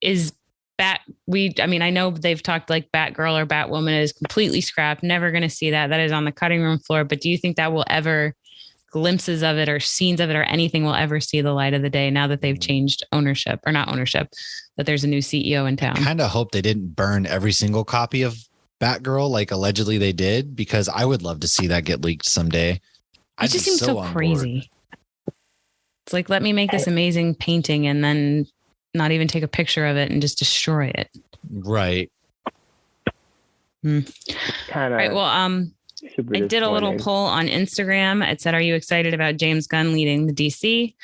I know they've talked like Batgirl or Batwoman is completely scrapped, never going to see that. That is on the cutting room floor. But do you think that will ever, glimpses of it or scenes of it or anything will ever see the light of the day now that they've changed ownership, or not ownership, that there's a new CEO in town? I kind of hope they didn't burn every single copy of Batgirl like allegedly they did, because I would love to see that get leaked someday. It just seems so crazy. It's like, let me make this amazing painting and then not even take a picture of it and just destroy it. Right. Kind of. Right. Well, I did a little poll on Instagram. It said, are you excited about James Gunn leading the DC?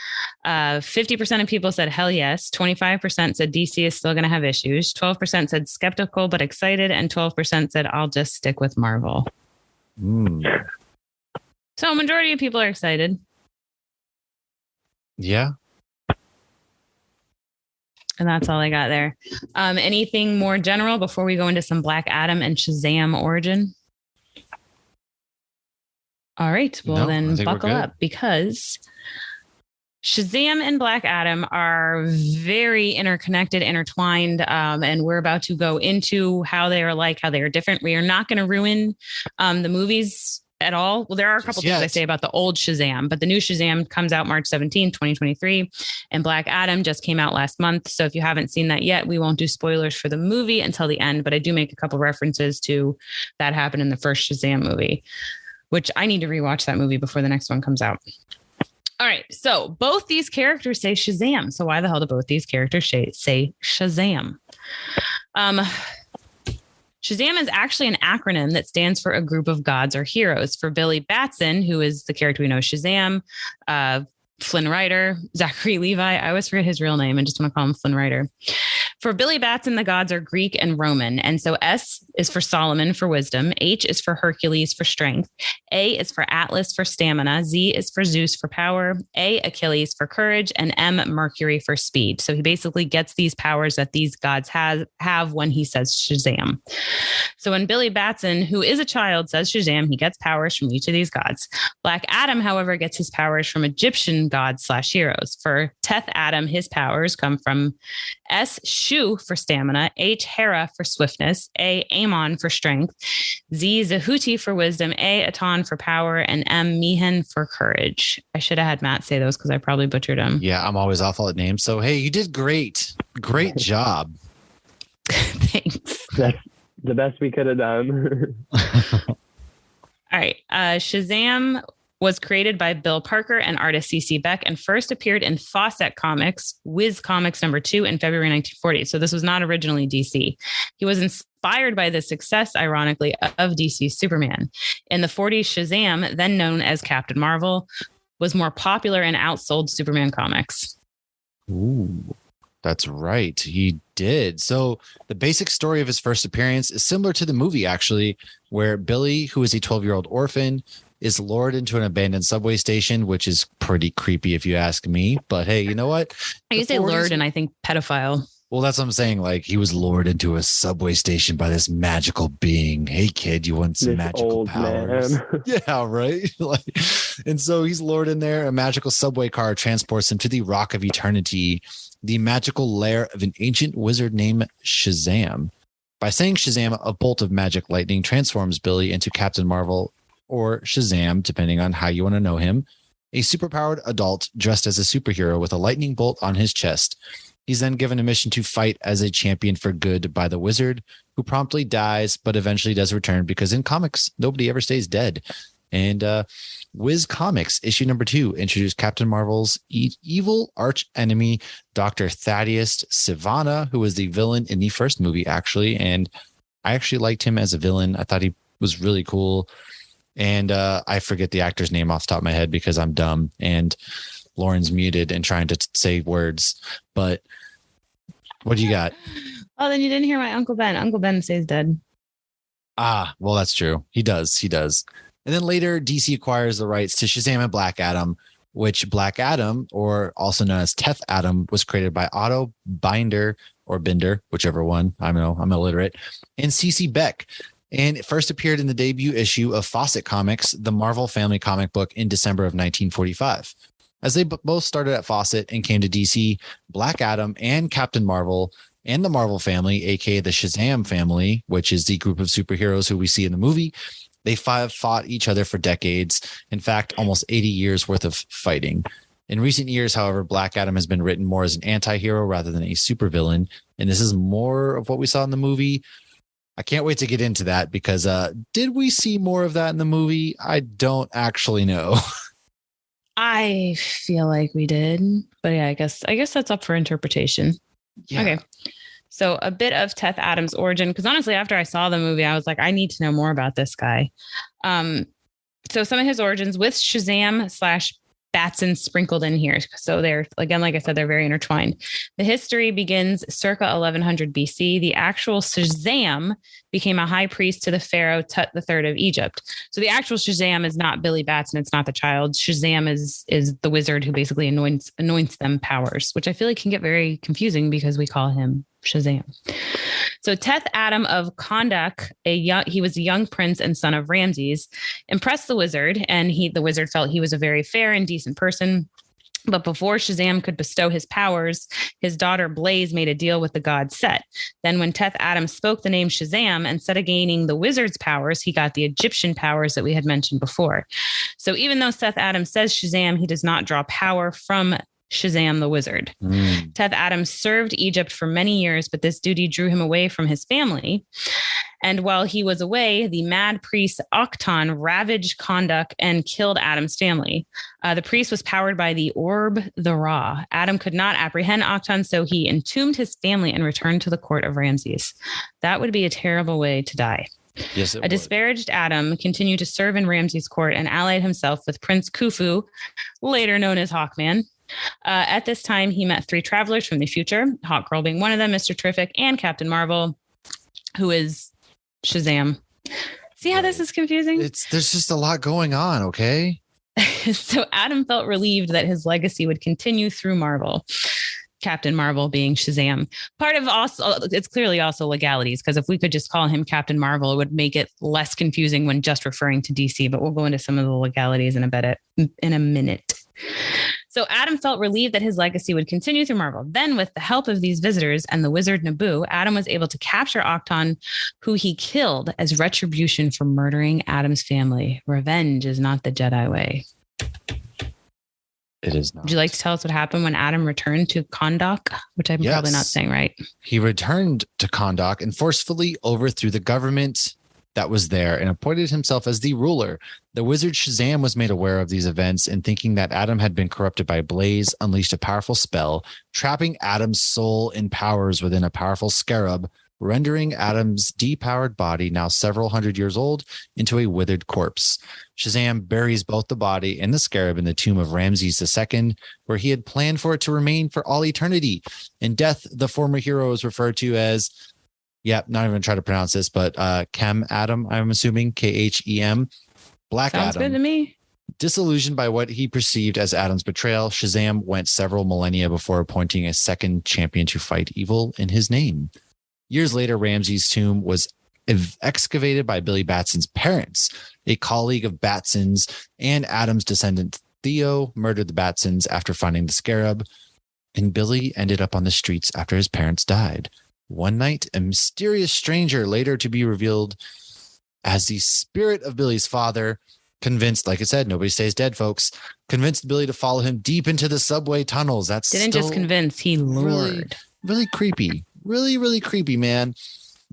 50% of people said, hell yes. 25% said DC is still going to have issues. 12% said skeptical but excited. And 12% said, I'll just stick with Marvel. So a majority of people are excited. Yeah. And that's all I got there. Anything more general before we go into some Black Adam and Shazam origin? All right. Well, then buckle up, because Shazam and Black Adam are very interconnected, intertwined, and we're about to go into how they are like, how they are different. We are not going to ruin the movies at all? Well, there are a couple things I say about the old Shazam, but the new Shazam comes out March 17th, 2023. And Black Adam just came out last month. So if you haven't seen that yet, we won't do spoilers for the movie until the end. But I do make a couple references to that happened in the first Shazam movie, which I need to rewatch that movie before the next one comes out. All right. So both these characters say Shazam. So why the hell do both these characters say Shazam? Shazam is actually an acronym that stands for a group of gods or heroes. For Billy Batson, who is the character we know, Shazam, Flynn Rider, Zachary Levi. I always forget his real name and just want to call him Flynn Rider. For Billy Batson, the gods are Greek and Roman. And so S is for Solomon for wisdom. H is for Hercules for strength. A is for Atlas for stamina. Z is for Zeus for power. A, Achilles for courage. And M, Mercury for speed. So he basically gets these powers that these gods have when he says Shazam. So when Billy Batson, who is a child, says Shazam, he gets powers from each of these gods. Black Adam, however, gets his powers from Egyptian gods / heroes. For Teth Adam, his powers come from S, Shu for stamina, H, Hera for swiftness, A, Amon for strength, Z, Zehuti for wisdom, A, Aton for power, and M, Mihen for courage. I should have had Matt say those because I probably butchered them. Yeah, I'm always awful at names. So, hey, you did great. Great job. Thanks. That's the best we could have done. All right. Shazam was created by Bill Parker and artist C.C. Beck and first appeared in Fawcett Comics, Whiz Comics #2 in February 1940. So this was not originally DC. He was inspired by the success, ironically, of DC's Superman. In the 40s, Shazam, then known as Captain Marvel, was more popular and outsold Superman comics. Ooh, that's right. He did. So the basic story of his first appearance is similar to the movie, actually, where Billy, who is a 12-year-old orphan, is lured into an abandoned subway station, which is pretty creepy if you ask me. But hey, you know what? You say lured and I think pedophile. Well, that's what I'm saying. Like, he was lured into a subway station by this magical being. Hey, kid, you want some magical powers? Yeah, right. And so he's lured in there. A magical subway car transports him to the Rock of Eternity, the magical lair of an ancient wizard named Shazam. By saying Shazam, a bolt of magic lightning transforms Billy into Captain Marvel, or Shazam, depending on how you want to know him, a superpowered adult dressed as a superhero with a lightning bolt on his chest. He's then given a mission to fight as a champion for good by the wizard, who promptly dies, but eventually does return because in comics, nobody ever stays dead. And Whiz Comics, issue #2, introduced Captain Marvel's evil arch enemy, Dr. Thaddeus Sivana, who was the villain in the first movie, actually. And I actually liked him as a villain. I thought he was really cool. And I forget the actor's name off the top of my head because I'm dumb and Lauren's muted and trying to say words. But what do you got? Oh, then you didn't hear my Uncle Ben. Uncle Ben stays dead. Ah, well, that's true. He does. And then later, DC acquires the rights to Shazam and Black Adam, which Black Adam, or also known as Teth Adam, was created by Otto Binder or Binder, whichever one. I know, I'm illiterate, and C.C. Beck. And it first appeared in the debut issue of Fawcett Comics, the Marvel Family comic book, in December of 1945. As they both started at Fawcett and came to DC, Black Adam and Captain Marvel and the Marvel family, aka the Shazam family, which is the group of superheroes who we see in the movie, they fought each other for decades. In fact, almost 80 years worth of fighting. In recent years, however, Black Adam has been written more as an anti-hero rather than a supervillain. And this is more of what we saw in the movie. I can't wait to get into that because did we see more of that in the movie? I don't actually know. I feel like we did, but yeah, I guess that's up for interpretation. Yeah. Okay. So a bit of Teth Adams' origin, because honestly, after I saw the movie, I was like, I need to know more about this guy. So some of his origins with Shazam / Batson sprinkled in here. So they're, again, like I said, they're very intertwined. The history begins circa 1100 BC. The actual Shazam became a high priest to the pharaoh Tut III of Egypt. So the actual Shazam is not Billy Batson. It's not the child. Shazam is the wizard who basically anoints them powers, which I feel like can get very confusing because we call him Shazam. So Teth Adam of Kondak, he was a young prince and son of Ramses, impressed the wizard, and the wizard felt he was a very fair and decent person. But before Shazam could bestow his powers, his daughter Blaze made a deal with the god Set. Then when Teth Adam spoke the name Shazam, instead of gaining the wizard's powers, he got the Egyptian powers that we had mentioned before. So even though Seth Adam says Shazam, he does not draw power from Shazam the wizard. Teth Adam served Egypt for many years, but this duty drew him away from his family. And while he was away, the mad priest Octon ravaged Kondak and killed Adam's family. The priest was powered by the Orb the Ra. Adam could not apprehend Octon, so he entombed his family and returned to the court of Ramses. That would be a terrible way to die. Yes, a disparaged Adam continued to serve in Ramses' court and allied himself with Prince Khufu, later known as Hawkman. At this time, he met 3 travelers from the future, Hawkgirl being one of them, Mr. Terrific, and Captain Marvel, who is Shazam. See how this is confusing? There's just a lot going on, okay? So Adam felt relieved that his legacy would continue through Marvel. Captain Marvel being Shazam. Part of also, it's clearly also legalities, because if we could just call him Captain Marvel, it would make it less confusing when just referring to DC, but we'll go into some of the legalities in a minute. So Adam felt relieved that his legacy would continue through Marvel. Then, with the help of these visitors and the wizard Naboo, Adam was able to capture Octon, who he killed as retribution for murdering Adam's family. Revenge is not the Jedi way. It is not. Would you like to tell us what happened when Adam returned to Kondak, which I'm probably not saying right? He returned to Kondak and forcefully overthrew the government that was there and appointed himself as the ruler. The wizard Shazam was made aware of these events and, thinking that Adam had been corrupted by Blaze, unleashed a powerful spell, trapping Adam's soul and powers within a powerful scarab, rendering Adam's depowered body, now several hundred years old, into a withered corpse. Shazam buries both the body and the scarab in the tomb of Ramses II, where he had planned for it to remain for all eternity. In death, the former hero is referred to as, not even going to try to pronounce this, but Chem Adam, I'm assuming, Khem, Black Adam. Sounds good to me. Disillusioned by what he perceived as Adam's betrayal, Shazam went several millennia before appointing a second champion to fight evil in his name. Years later, Ramses' tomb was excavated by Billy Batson's parents. A colleague of Batson's and Adam's descendant Theo murdered the Batsons after finding the scarab, and Billy ended up on the streets after his parents died. One night, a mysterious stranger, later to be revealed as the spirit of Billy's father, convinced, like I said, nobody stays dead, folks, convinced Billy to follow him deep into the subway tunnels. Didn't just convince, he lured. Really creepy. Really, really creepy, man.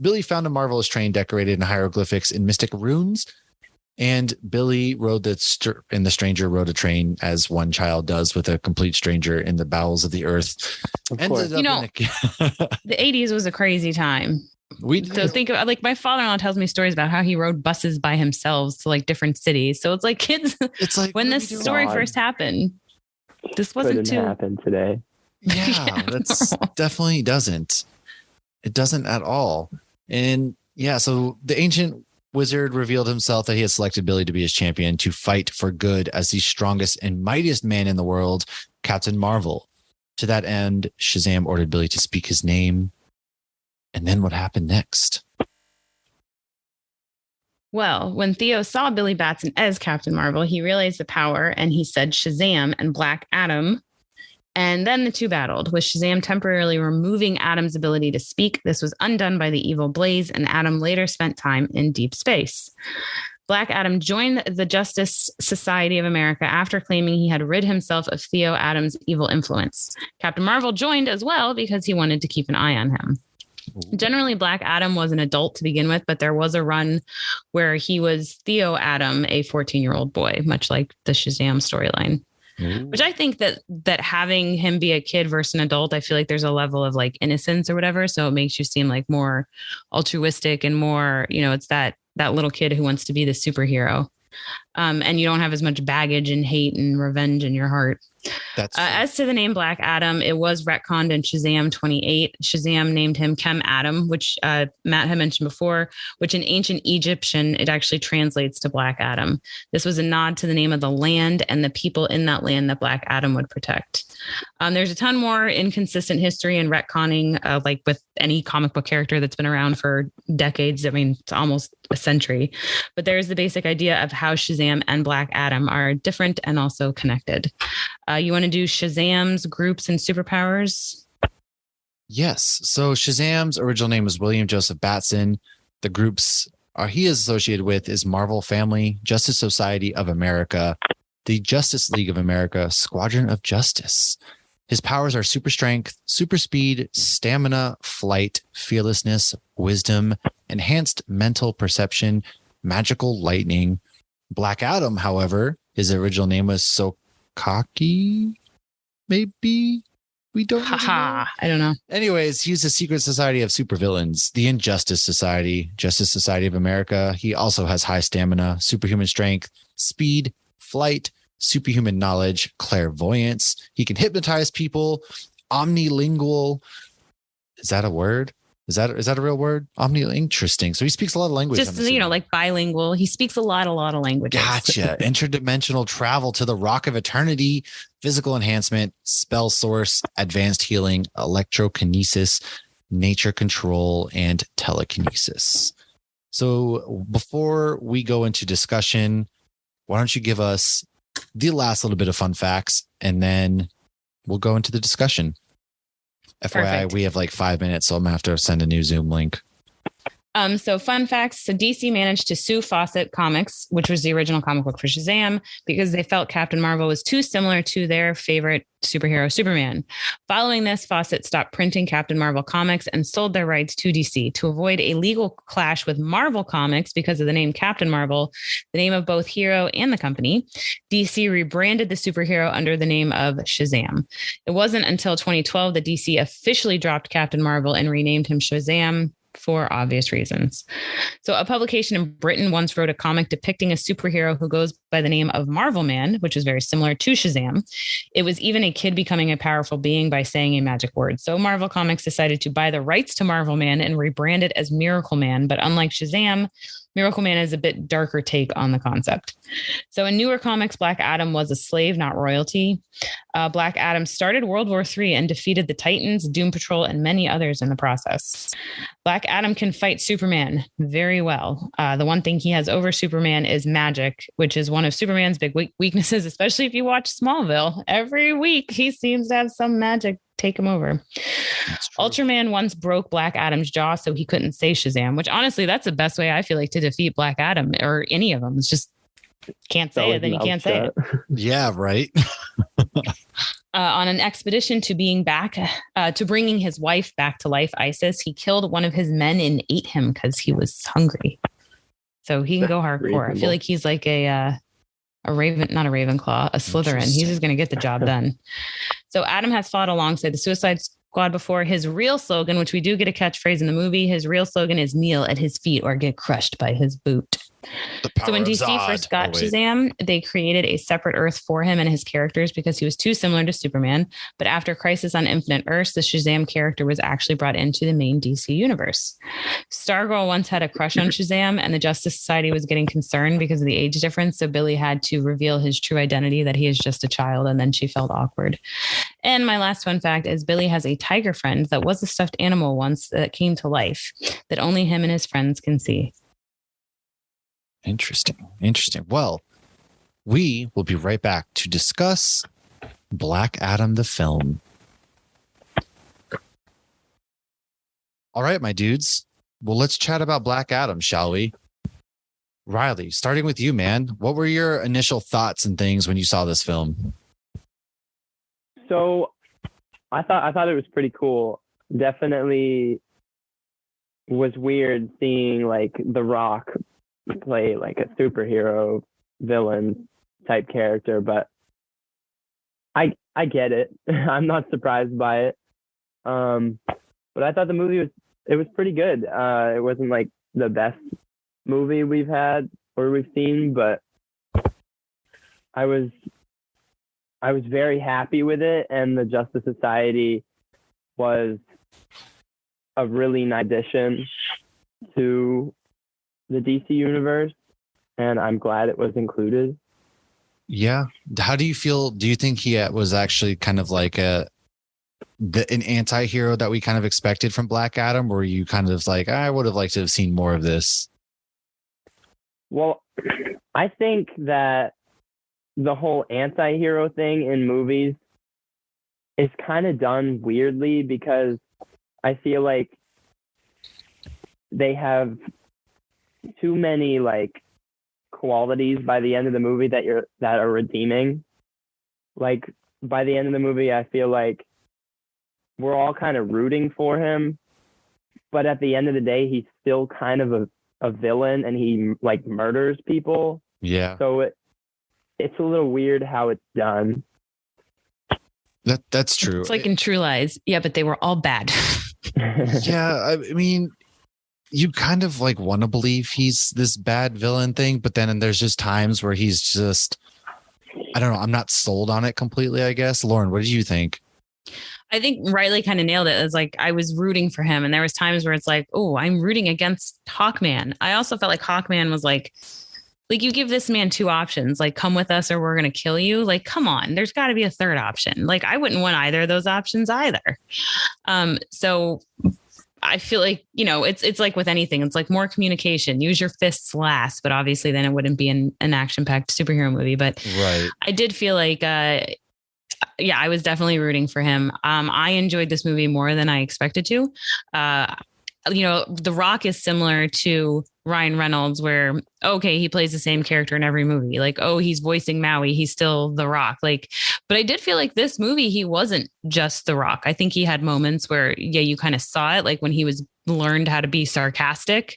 Billy found a marvelous train decorated in hieroglyphics and mystic runes. And Billy rode and the stranger rode a train, as one child does with a complete stranger in the bowels of the earth. The 80s was a crazy time. So think of, like, my father-in-law tells me stories about how he rode buses by himself to like different cities. So it's like kids. It's like when this story first happened, this wasn't too happen today. Yeah, that's definitely doesn't. It doesn't at all. And so the ancient wizard revealed himself that he had selected Billy to be his champion to fight for good as the strongest and mightiest man in the world, Captain Marvel. To that end, Shazam ordered Billy to speak his name. And then what happened next? Well, when Theo saw Billy Batson as Captain Marvel, he realized the power and he said Shazam and Black Adam. And then the two battled, with Shazam temporarily removing Adam's ability to speak. This was undone by the evil Blaze, and Adam later spent time in deep space. Black Adam joined the Justice Society of America after claiming he had rid himself of Theo Adam's evil influence. Captain Marvel joined as well because he wanted to keep an eye on him. Generally, Black Adam was an adult to begin with, but there was a run where he was Theo Adam, a 14-year-old boy, much like the Shazam storyline. Which I think that having him be a kid versus an adult, I feel like there's a level of like innocence or whatever. So it makes you seem like more altruistic and more, it's that little kid who wants to be the superhero. And you don't have as much baggage and hate and revenge in your heart. As to the name Black Adam, it was retconned in Shazam 28. Shazam named him Chem Adam, which Matt had mentioned before, which in ancient Egyptian, it actually translates to Black Adam. This was a nod to the name of the land and the people in that land that Black Adam would protect. There's a ton more inconsistent history and retconning, like with any comic book character that's been around for decades. I mean, it's almost a century. But there's the basic idea of how Shazam and Black Adam are different and also connected. You want to to do Shazam's groups and superpowers? Yes. So Shazam's original name was William Joseph Batson. The groups he is associated with is Marvel Family, Justice Society of America, the Justice League of America, Squadron of Justice. His powers are super strength, super speed, stamina, flight, fearlessness, wisdom, enhanced mental perception, magical lightning. Black Adam, however, his original name was Sokaki, maybe? We don't really know. I don't know. Anyways, he's a secret society of supervillains, the Injustice Society, Justice Society of America. He also has high stamina, superhuman strength, speed, flight, superhuman knowledge, clairvoyance. He can hypnotize people, omnilingual. Is that a word? Is that a real word? Interesting. So he speaks a lot of languages. Just, like bilingual. He speaks a lot of languages. Gotcha. Interdimensional travel to the Rock of Eternity, physical enhancement, spell source, advanced healing, electrokinesis, nature control, and telekinesis. So before we go into discussion, why don't you give us the last little bit of fun facts, and then we'll go into the discussion. FYI, Perfect. We have like 5 minutes, so I'm going to have to send a new Zoom link. So fun facts. So DC managed to sue Fawcett Comics, which was the original comic book for Shazam, because they felt Captain Marvel was too similar to their favorite superhero, Superman. Following this, Fawcett stopped printing Captain Marvel comics and sold their rights to DC to avoid a legal clash with Marvel Comics because of the name Captain Marvel, the name of both hero and the company. DC rebranded the superhero under the name of Shazam. It wasn't until 2012 that DC officially dropped Captain Marvel and renamed him Shazam, for obvious reasons. So a publication in Britain once wrote a comic depicting a superhero who goes by the name of Marvel Man, which is very similar to Shazam. It was even a kid becoming a powerful being by saying a magic word. So Marvel Comics decided to buy the rights to Marvel Man and rebrand it as Miracle Man. But unlike Shazam, Miracle Man is a bit darker take on the concept. So in newer comics, Black Adam was a slave, not royalty. Black Adam started World War III and defeated the Titans, Doom Patrol, and many others in the process. Black Adam can fight Superman very well. The one thing he has over Superman is magic, which is one of Superman's big weaknesses, especially if you watch Smallville. Every week, he seems to have some magic take him over. Ultraman once broke Black Adam's jaw so he couldn't say Shazam, which honestly, that's the best way I feel like to defeat Black Adam or any of them. It's just can't say it, then you can't say it. Yeah, right. On an expedition to bringing his wife back to life, Isis, he killed one of his men and ate him because he was hungry. So he can go hardcore. Reasonable. I feel like he's like a Raven, not a Ravenclaw, a Slytherin. He's just going to get the job done. So Adam has fought alongside the Suicide Squad before. His real slogan, which we do get a catchphrase in the movie, his real slogan is kneel at his feet or get crushed by his boot. So when DC first got Shazam, they created a separate Earth for him and his characters because he was too similar to Superman. But after Crisis on Infinite Earths, the Shazam character was actually brought into the main DC universe. Stargirl once had a crush on Shazam, and the Justice Society was getting concerned because of the age difference. So Billy had to reveal his true identity, that he is just a child, and then she felt awkward. And my last fun fact is Billy has a tiger friend that was a stuffed animal once that came to life that only him and his friends can see. Interesting. Well, we will be right back to discuss Black Adam, the film. All right, my dudes. Well, let's chat about Black Adam, shall we? Riley, starting with you, man. What were your initial thoughts and things when you saw this film? So I thought it was pretty cool. Definitely was weird seeing like The Rock play like a superhero villain type character, but I get it. I'm not surprised by it. But I thought the movie was pretty good. It wasn't like the best movie we've had or we've seen, but I was very happy with it, and the Justice Society was a really nice addition to the DC universe, and I'm glad it was included. Yeah. How do you feel? Do you think he was actually kind of like an anti-hero that we kind of expected from Black Adam? Or were you kind of like, I would have liked to have seen more of this? Well, I think that the whole anti-hero thing in movies it's kind of done weirdly because I feel like they have too many like qualities by the end of the movie that are redeeming. Like by the end of the movie, I feel like we're all kind of rooting for him, but at the end of the day, he's still kind of a villain, and he like murders people. Yeah. So it's a little weird how it's done. That's true. It's like in True Lies. Yeah, but they were all bad. Yeah, I mean, you kind of like want to believe he's this bad villain thing, but then there's just times where he's just, I don't know, I'm not sold on it completely, I guess. Lauren, what did you think? I think Riley kind of nailed it. It's like I was rooting for him, and there was times where it's like, oh, I'm rooting against Hawkman. I also felt like Hawkman was like you give this man two options, like come with us or we're going to kill you. Like, come on, there's got to be a third option. Like I wouldn't want either of those options either. So I feel like, you know, it's like with anything, it's like more communication, use your fists last, but obviously then it wouldn't be an action-packed superhero movie. But right. I did feel like, yeah, I was definitely rooting for him. I enjoyed this movie more than I expected to. You know, The Rock is similar to Ryan Reynolds, where, okay, he plays the same character in every movie. Like, oh, he's voicing Maui, he's still The Rock. Like, but I did feel like this movie, he wasn't just The Rock. I think he had moments where, yeah, you kind of saw it, like when he was learned how to be sarcastic.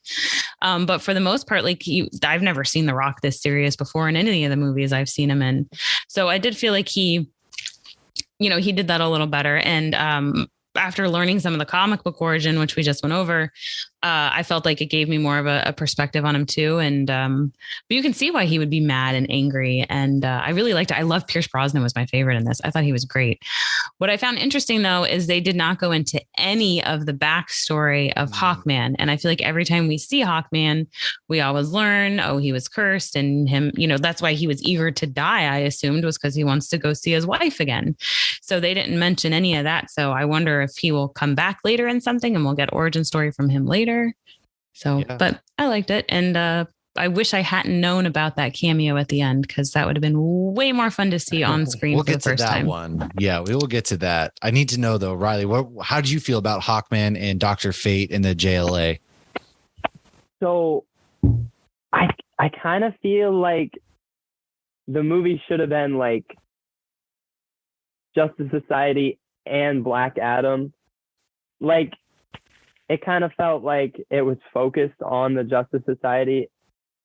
But for the most part, like I've never seen The Rock this serious before in any of the movies I've seen him in. So I did feel like he, you know, he did that a little better. And after learning some of the comic book origin, which we just went over, I felt like it gave me more of a perspective on him too. And but you can see why he would be mad and angry. And I really liked it. I love Pierce Brosnan was my favorite in this. I thought he was great. What I found interesting though, is they did not go into any of the backstory of Hawkman. And I feel like every time we see Hawkman, we always learn, oh, he was cursed, and him, you know, that's why he was eager to die. I assumed was because he wants to go see his wife again. So they didn't mention any of that. So I wonder if he will come back later in something and we'll get origin story from him later. So, yeah. But I liked it. And I wish I hadn't known about that cameo at the end, because that would have been way more fun to see on screen. We'll get to that one. Yeah, we will get to that. I need to know though, Riley, how did you feel about Hawkman and Dr. Fate in the JLA? So I kind of feel like the movie should have been like Justice Society and Black Adam. Like, it kind of felt like it was focused on the Justice Society,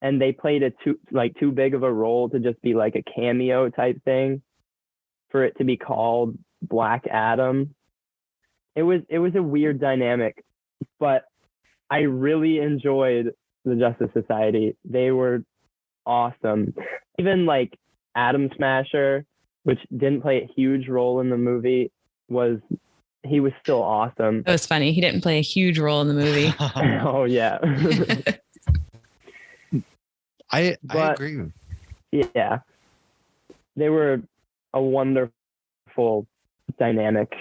and they played it too big of a role to just be like a cameo type thing for it to be called Black Adam. It was a weird dynamic, but I really enjoyed the Justice Society. They were awesome. Even like Atom Smasher, which didn't play a huge role in the movie, he was still awesome. It was funny. He didn't play a huge role in the movie. Oh yeah. I agree. Yeah. They were a wonderful dynamic.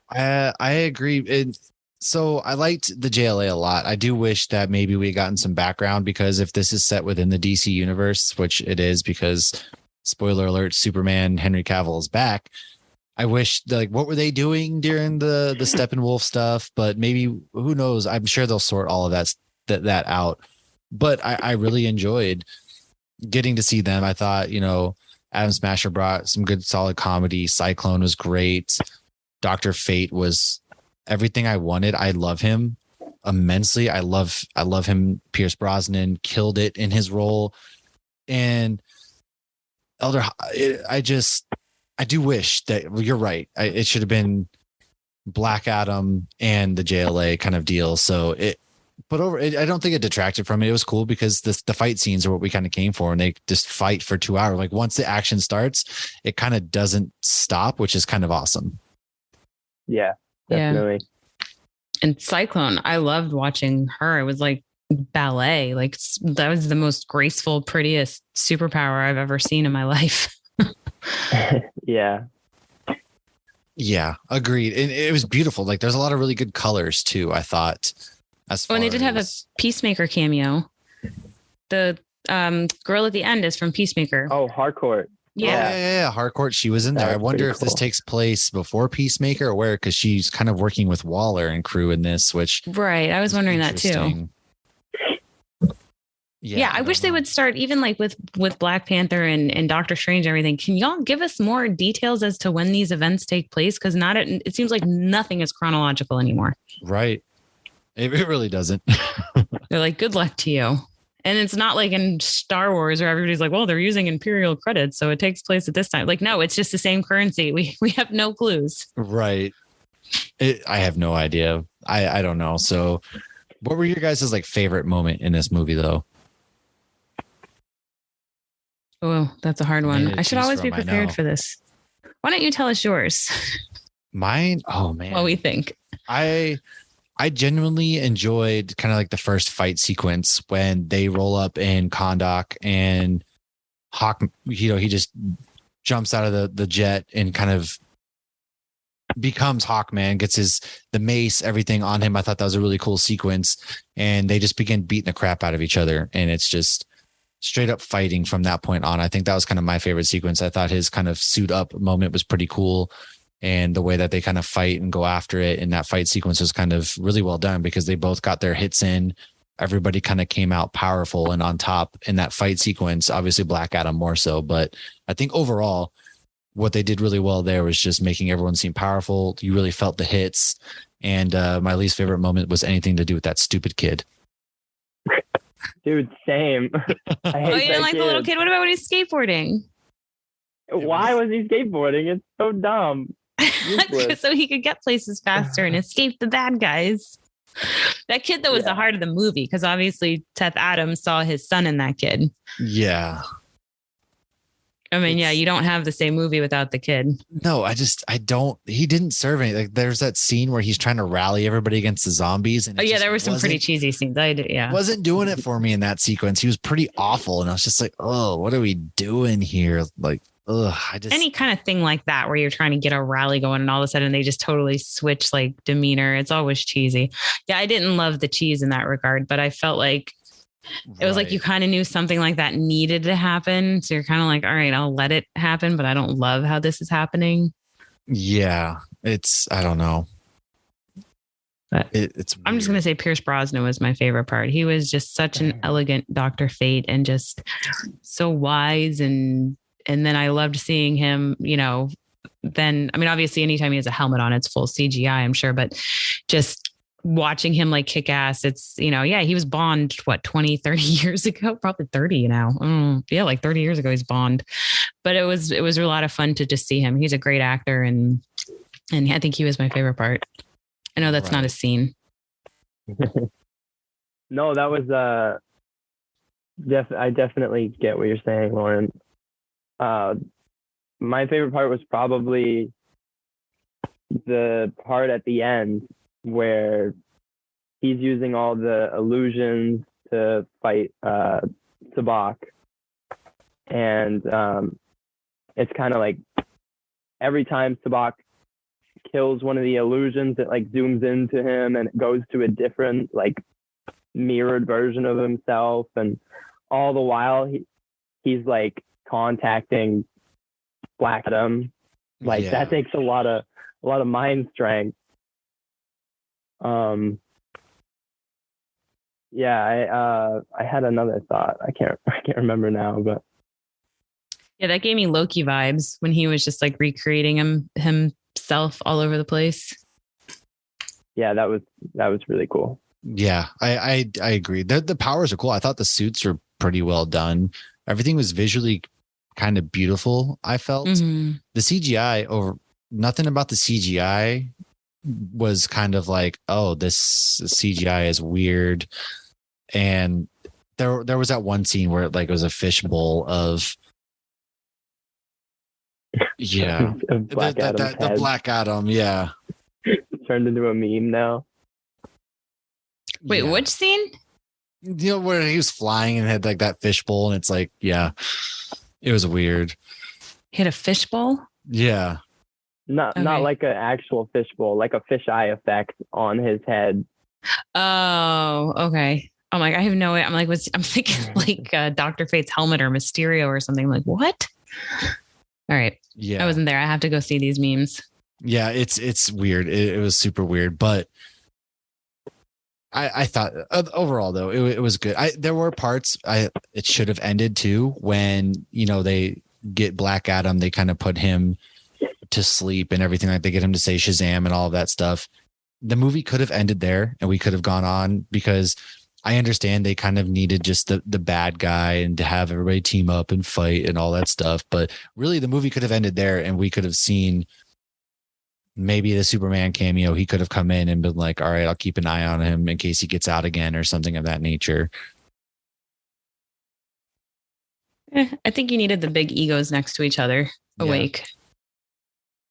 I agree. So I liked the JLA a lot. I do wish that maybe we had gotten some background, because if this is set within the DC universe, which it is, because spoiler alert, Superman Henry Cavill is back. I wish, like, what were they doing during the Steppenwolf stuff? But maybe, who knows? I'm sure they'll sort all of that out. But I really enjoyed getting to see them. I thought, you know, Atom Smasher brought some good solid comedy. Cyclone was great. Dr. Fate was everything I wanted. I love him immensely. I love him. Pierce Brosnan killed it in his role. And Elder, I do wish that, well, you're right. It should have been Black Adam and the JLA kind of deal. So I don't think it detracted from it. It was cool because the fight scenes are what we kind of came for, and they just fight for 2 hours. Like, once the action starts, it kind of doesn't stop, which is kind of awesome. Yeah, definitely. Yeah. And Cyclone, I loved watching her. It was like ballet. Like, that was the most graceful, prettiest superpower I've ever seen in my life. Yeah. Yeah, agreed. And it was beautiful. Like, there's a lot of really good colors too, I thought. And they did have a Peacemaker cameo. The girl at the end is from Peacemaker. Oh, Harcourt. Yeah. Harcourt, she was in there. I wonder if this takes place before Peacemaker or where, because she's kind of working with Waller and crew in this, which right. I was wondering that too. Yeah, I wish they would start even like with Black Panther and Doctor Strange and everything. Can y'all give us more details as to when these events take place? Because it seems like nothing is chronological anymore. Right. It really doesn't. They're like, good luck to you. And it's not like in Star Wars where everybody's like, well, they're using Imperial credits, so it takes place at this time. Like, no, it's just the same currency. We have no clues. Right. I have no idea. I don't know. So what were your guys' like favorite moment in this movie though? Oh, that's a hard one. I should always be prepared for this. Why don't you tell us yours? Mine? Oh man. What we think. I genuinely enjoyed kind of like the first fight sequence when they roll up in Kahndaq and Hawk, he just jumps out of the jet and kind of becomes Hawkman, gets the mace, everything on him. I thought that was a really cool sequence. And they just begin beating the crap out of each other. And it's just straight up fighting from that point on. I think that was kind of my favorite sequence. I thought his kind of suit up moment was pretty cool. And the way that they kind of fight and go after it in that fight sequence was kind of really well done because they both got their hits in. Everybody kind of came out powerful and on top in that fight sequence. Obviously Black Adam more so, but I think overall what they did really well there was just making everyone seem powerful. You really felt the hits. And my least favorite moment was anything to do with that stupid kid. Dude, same. I hate you didn't like the little kid? What about when he's skateboarding? Why was he skateboarding? It's so dumb. So he could get places faster and escape the bad guys. That kid, though, was the heart of the movie because obviously Seth Adams saw his son in that kid. Yeah. I mean, you don't have the same movie without the kid. No, he didn't serve any. Like, there's that scene where he's trying to rally everybody against the zombies. And there were some pretty cheesy scenes. Wasn't doing it for me in that sequence. He was pretty awful. And I was just like, oh, what are we doing here? Like, any kind of thing like that where you're trying to get a rally going and all of a sudden they just totally switch like demeanor. It's always cheesy. Yeah, I didn't love the cheese in that regard, but I felt like it was like you kind of knew something like that needed to happen. So you're kind of like, all right, I'll let it happen, but I don't love how this is happening. Yeah, I don't know. But it's weird. I'm just going to say Pierce Brosnan was my favorite part. He was just such an elegant Dr. Fate and just so wise and then I loved seeing him, then, I mean, obviously anytime he has a helmet on, it's full CGI, I'm sure, but just watching him like kick ass, it's, he was Bond, 20, 30 years ago, probably 30 now. Like 30 years ago, he's Bond, but it was a lot of fun to just see him. He's a great actor. And I think he was my favorite part. I know that's not a scene. No, that was, I definitely get what you're saying, Lauren. My favorite part was probably the part at the end where he's using all the illusions to fight Sabak. And it's kind of like every time Sabak kills one of the illusions, it like zooms into him and it goes to a different like mirrored version of himself. And all the while he's like contacting Black Adam. Like that takes a lot of mind strength. I had another thought. I can't remember now, but that gave me Loki vibes when he was just like recreating himself all over the place. Yeah, that was really cool. Yeah, I agree. The powers are cool. I thought the suits were pretty well done. Everything was visually kind of beautiful. I felt the CGI nothing about the CGI was kind of like, oh, this CGI is weird. And there was that one scene where it was a fishbowl of the Black Adam, turned into a meme now. Wait, which scene? Where he was flying and had like that fishbowl, and it's like, it was weird. He had a fishbowl? Yeah. Not like an actual fishbowl, like a fisheye effect on his head. Oh, okay. I'm like, I have no way. I'm thinking like Dr. Fate's helmet or Mysterio or something. I'm like, what? All right. Yeah. I wasn't there. I have to go see these memes. Yeah, it's weird. It was super weird, but I thought overall though it was good. There were parts it should have ended too when they get Black Adam, they kind of put him to sleep and everything, like they get him to say Shazam and all of that stuff. The movie could have ended there and we could have gone on, because I understand they kind of needed just the bad guy and to have everybody team up and fight and all that stuff. But really the movie could have ended there and we could have seen maybe the Superman cameo. He could have come in and been like, all right, I'll keep an eye on him in case he gets out again or something of that nature. I think you needed the big egos next to each other awake.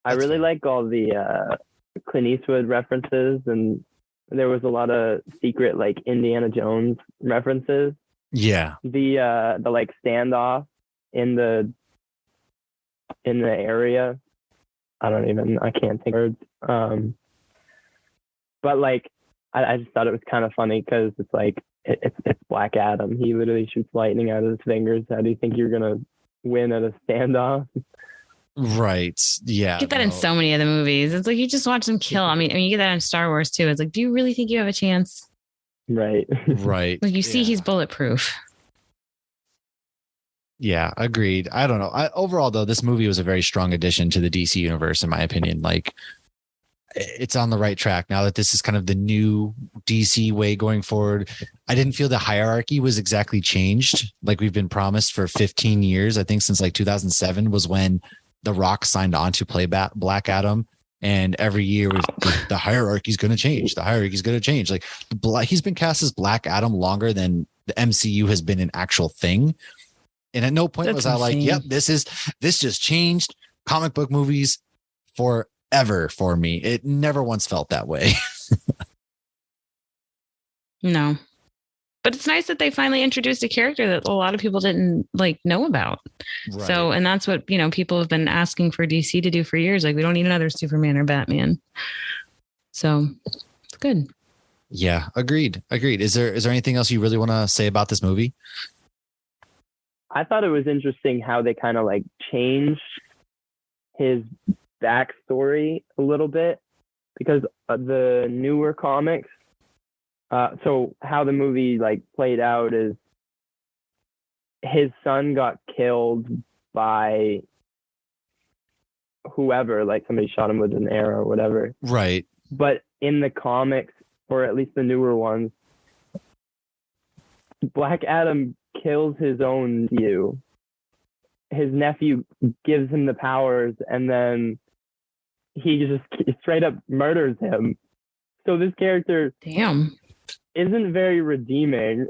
I really like all the Clint Eastwood references, and there was a lot of secret like Indiana Jones references. Yeah. The like standoff in the area. I can't think of words. But like, I just thought it was kind of funny because it's like, it's Black Adam. He literally shoots lightning out of his fingers. How do you think you're going to win at a standoff? Right. Yeah. You get that in so many of the movies. It's like, you just watch them kill. I mean, you get that in Star Wars too. It's like, do you really think you have a chance? Right. Right. Like, you see he's bulletproof. Yeah, agreed. I don't know. Overall, though, this movie was a very strong addition to the DC universe, in my opinion. Like, it's on the right track now that this is kind of the new DC way going forward. I didn't feel the hierarchy was exactly changed like we've been promised for 15 years. I think since like 2007 was when The Rock signed on to play Black Adam. And every year the hierarchy is going to change. The hierarchy is going to change. Like, he's been cast as Black Adam longer than the MCU has been an actual thing. And at no point was I like, yep, this just changed comic book movies forever for me. It never once felt that way. No. But it's nice that they finally introduced a character that a lot of people didn't know about. Right. So, and that's what, people have been asking for DC to do for years. Like, we don't need another Superman or Batman. So it's good. Yeah, agreed. Is there anything else you really want to say about this movie? I thought it was interesting how they kind of like changed his backstory a little bit, because the newer comics, so how the movie like played out is his son got killed by whoever, like somebody shot him with an arrow or whatever. Right. But in the comics, or at least the newer ones, Black Adam kills his own nephew. His nephew gives him the powers, and then he just straight up murders him. So this character isn't very redeeming,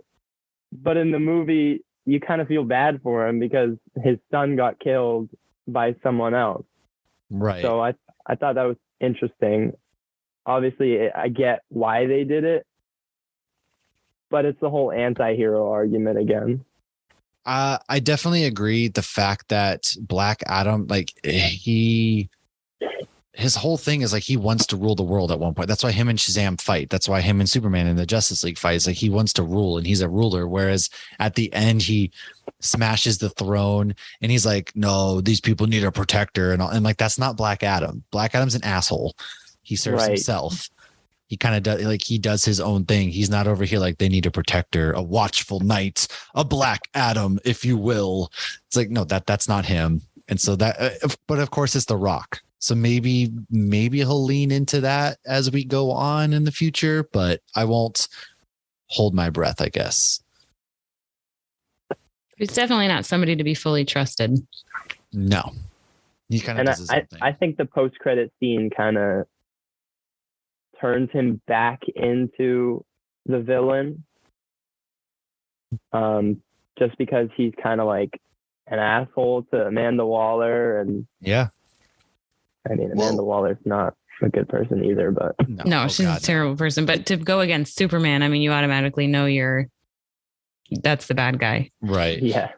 but in the movie you kind of feel bad for him because his son got killed by someone else. Right. So I thought that was interesting. Obviously, I get why they did it, but it's the whole anti-hero argument again. I definitely agree. The fact that Black Adam, like, his whole thing is like he wants to rule the world at one point. That's why him and Shazam fight. That's why him and Superman in the Justice League fight. It's like he wants to rule and he's a ruler. Whereas at the end, he smashes the throne and he's like, no, these people need a protector. And like, that's not Black Adam. Black Adam's an asshole. He serves himself. He kind of does, like, he does his own thing. He's not over here like they need a protector, a watchful knight, a Black Adam, if you will. It's like, no, that's not him. And so but of course it's The Rock. So maybe he'll lean into that as we go on in the future, but I won't hold my breath, I guess. He's definitely not somebody to be fully trusted. No. He kind of does his own thing. I think the post-credit scene kind of turns him back into the villain, just because he's kind of like an asshole to Amanda Waller, and I mean, Amanda Waller's not a good person either, but no, she's a terrible person. But to go against Superman, I mean, you automatically know that's the bad guy, right? Yeah,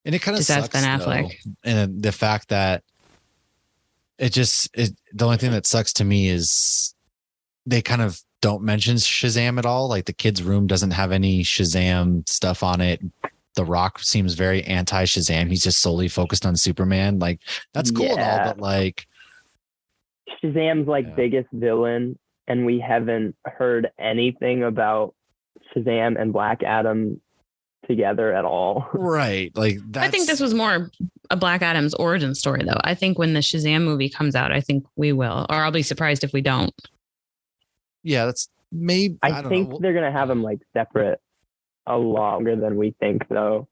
and it kind of sucks, Ben Affleck, and the fact that the only thing that sucks to me is they kind of don't mention Shazam at all. Like, the kid's room doesn't have any Shazam stuff on it. The Rock seems very anti-Shazam. He's just solely focused on Superman. Like, that's cool and all, but like Shazam's like biggest villain, and we haven't heard anything about Shazam and Black Adam together at all. Right. Like, I think this was more a Black Adam's origin story, though. I think when the Shazam movie comes out, I think we will, or I'll be surprised if we don't. Yeah, that's maybe. I think they're gonna have them like separate a longer than we think, though,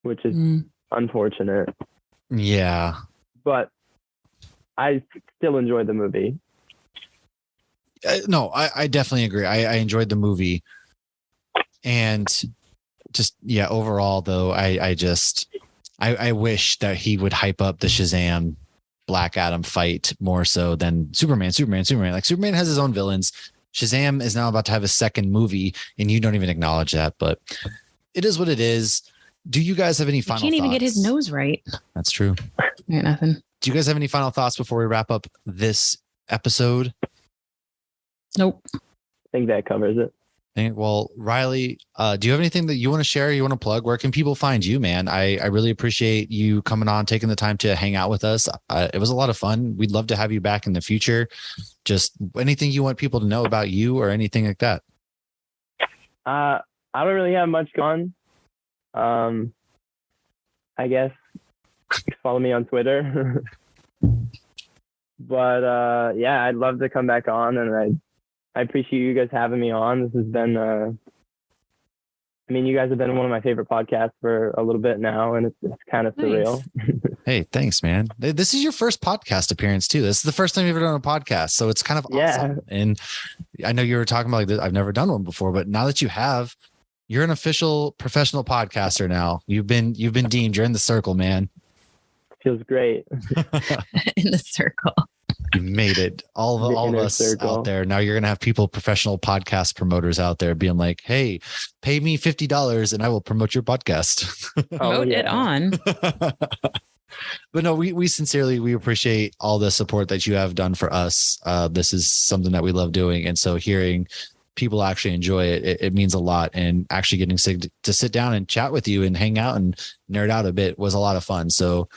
which is unfortunate. Yeah, but I still enjoyed the movie. No, I definitely agree. I enjoyed the movie, and just overall though, I wish that he would hype up the Shazam Black Adam fight more so than Superman. Like, Superman has his own villains. Shazam is now about to have a second movie, and you don't even acknowledge that, but it is what it is. Do you guys have any final thoughts? He can't even get his nose right. That's true. Nothing. Do you guys have any final thoughts before we wrap up this episode? Nope. I think that covers it. Well, Riley, do you have anything that you want to share? You want to plug? Where can people find you, man? I really appreciate you coming on, taking the time to hang out with us. It was a lot of fun. We'd love to have you back in the future. Just anything you want people to know about you or anything like that. I don't really have much going on. I guess follow me on Twitter. But I'd love to come back on, and I appreciate you guys having me on. This has been, you guys have been one of my favorite podcasts for a little bit now, and it's kind of surreal. Hey, thanks, man. This is your first podcast appearance too. This is the first time you've ever done a podcast, so it's kind of awesome. And I know you were talking about like this. I've never done one before, but now that you have, you're an official professional podcaster now. You've been deemed. You're in the circle, man. Feels great. In the circle. You made it. All of us circle out there. Now you're going to have professional podcast promoters out there being like, hey, pay me $50 and I will promote your podcast. Promote it on. But no, we sincerely, we appreciate all the support that you have done for us. This is something that we love doing. And so hearing people actually enjoy it means a lot. And actually getting to sit down and chat with you and hang out and nerd out a bit was a lot of fun. So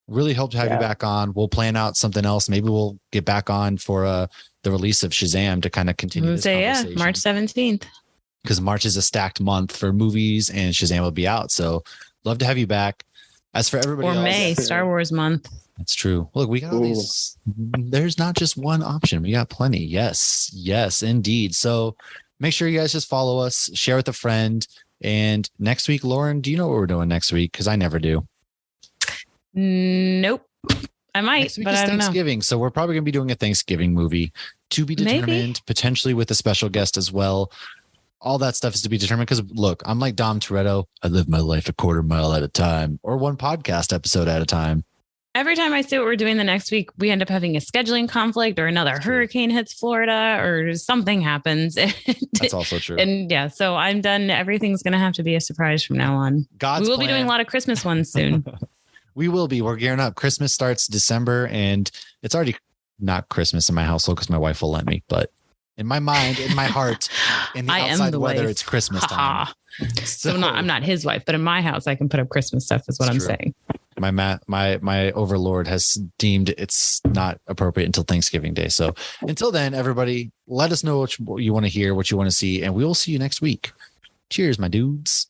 really hope to have you back on. We'll plan out something else. Maybe we'll get back on for the release of Shazam to kind of continue this conversation. March 17th. Because March is a stacked month for movies and Shazam will be out. So love to have you back. As for everybody else. Or May, Star Wars month. That's true. Look, we got all these. There's not just one option. We got plenty. Yes, indeed. So make sure you guys just follow us, share with a friend. And next week, Lauren, do you know what we're doing next week? Because I never do. Nope. I might, next week but is I don't Thanksgiving, know. So we're probably going to be doing a Thanksgiving movie to be determined, potentially with a special guest as well. All that stuff is to be determined because, look, I'm like Dom Toretto. I live my life a quarter mile at a time or one podcast episode at a time. Every time I say what we're doing the next week, we end up having a scheduling conflict or another hurricane hits Florida or something happens. That's also true. And so I'm done. Everything's going to have to be a surprise from now on. We will be doing a lot of Christmas ones soon. We will be. We're gearing up. Christmas starts December, and it's already not Christmas in my household because my wife will let me. But in my mind, in my heart, in the outside weather, it's Christmas time. So I'm not his wife, but in my house, I can put up Christmas stuff. Is what I'm saying. My overlord has deemed it's not appropriate until Thanksgiving Day. So until then, everybody, let us know what you want to hear, what you want to see, and we will see you next week. Cheers, my dudes.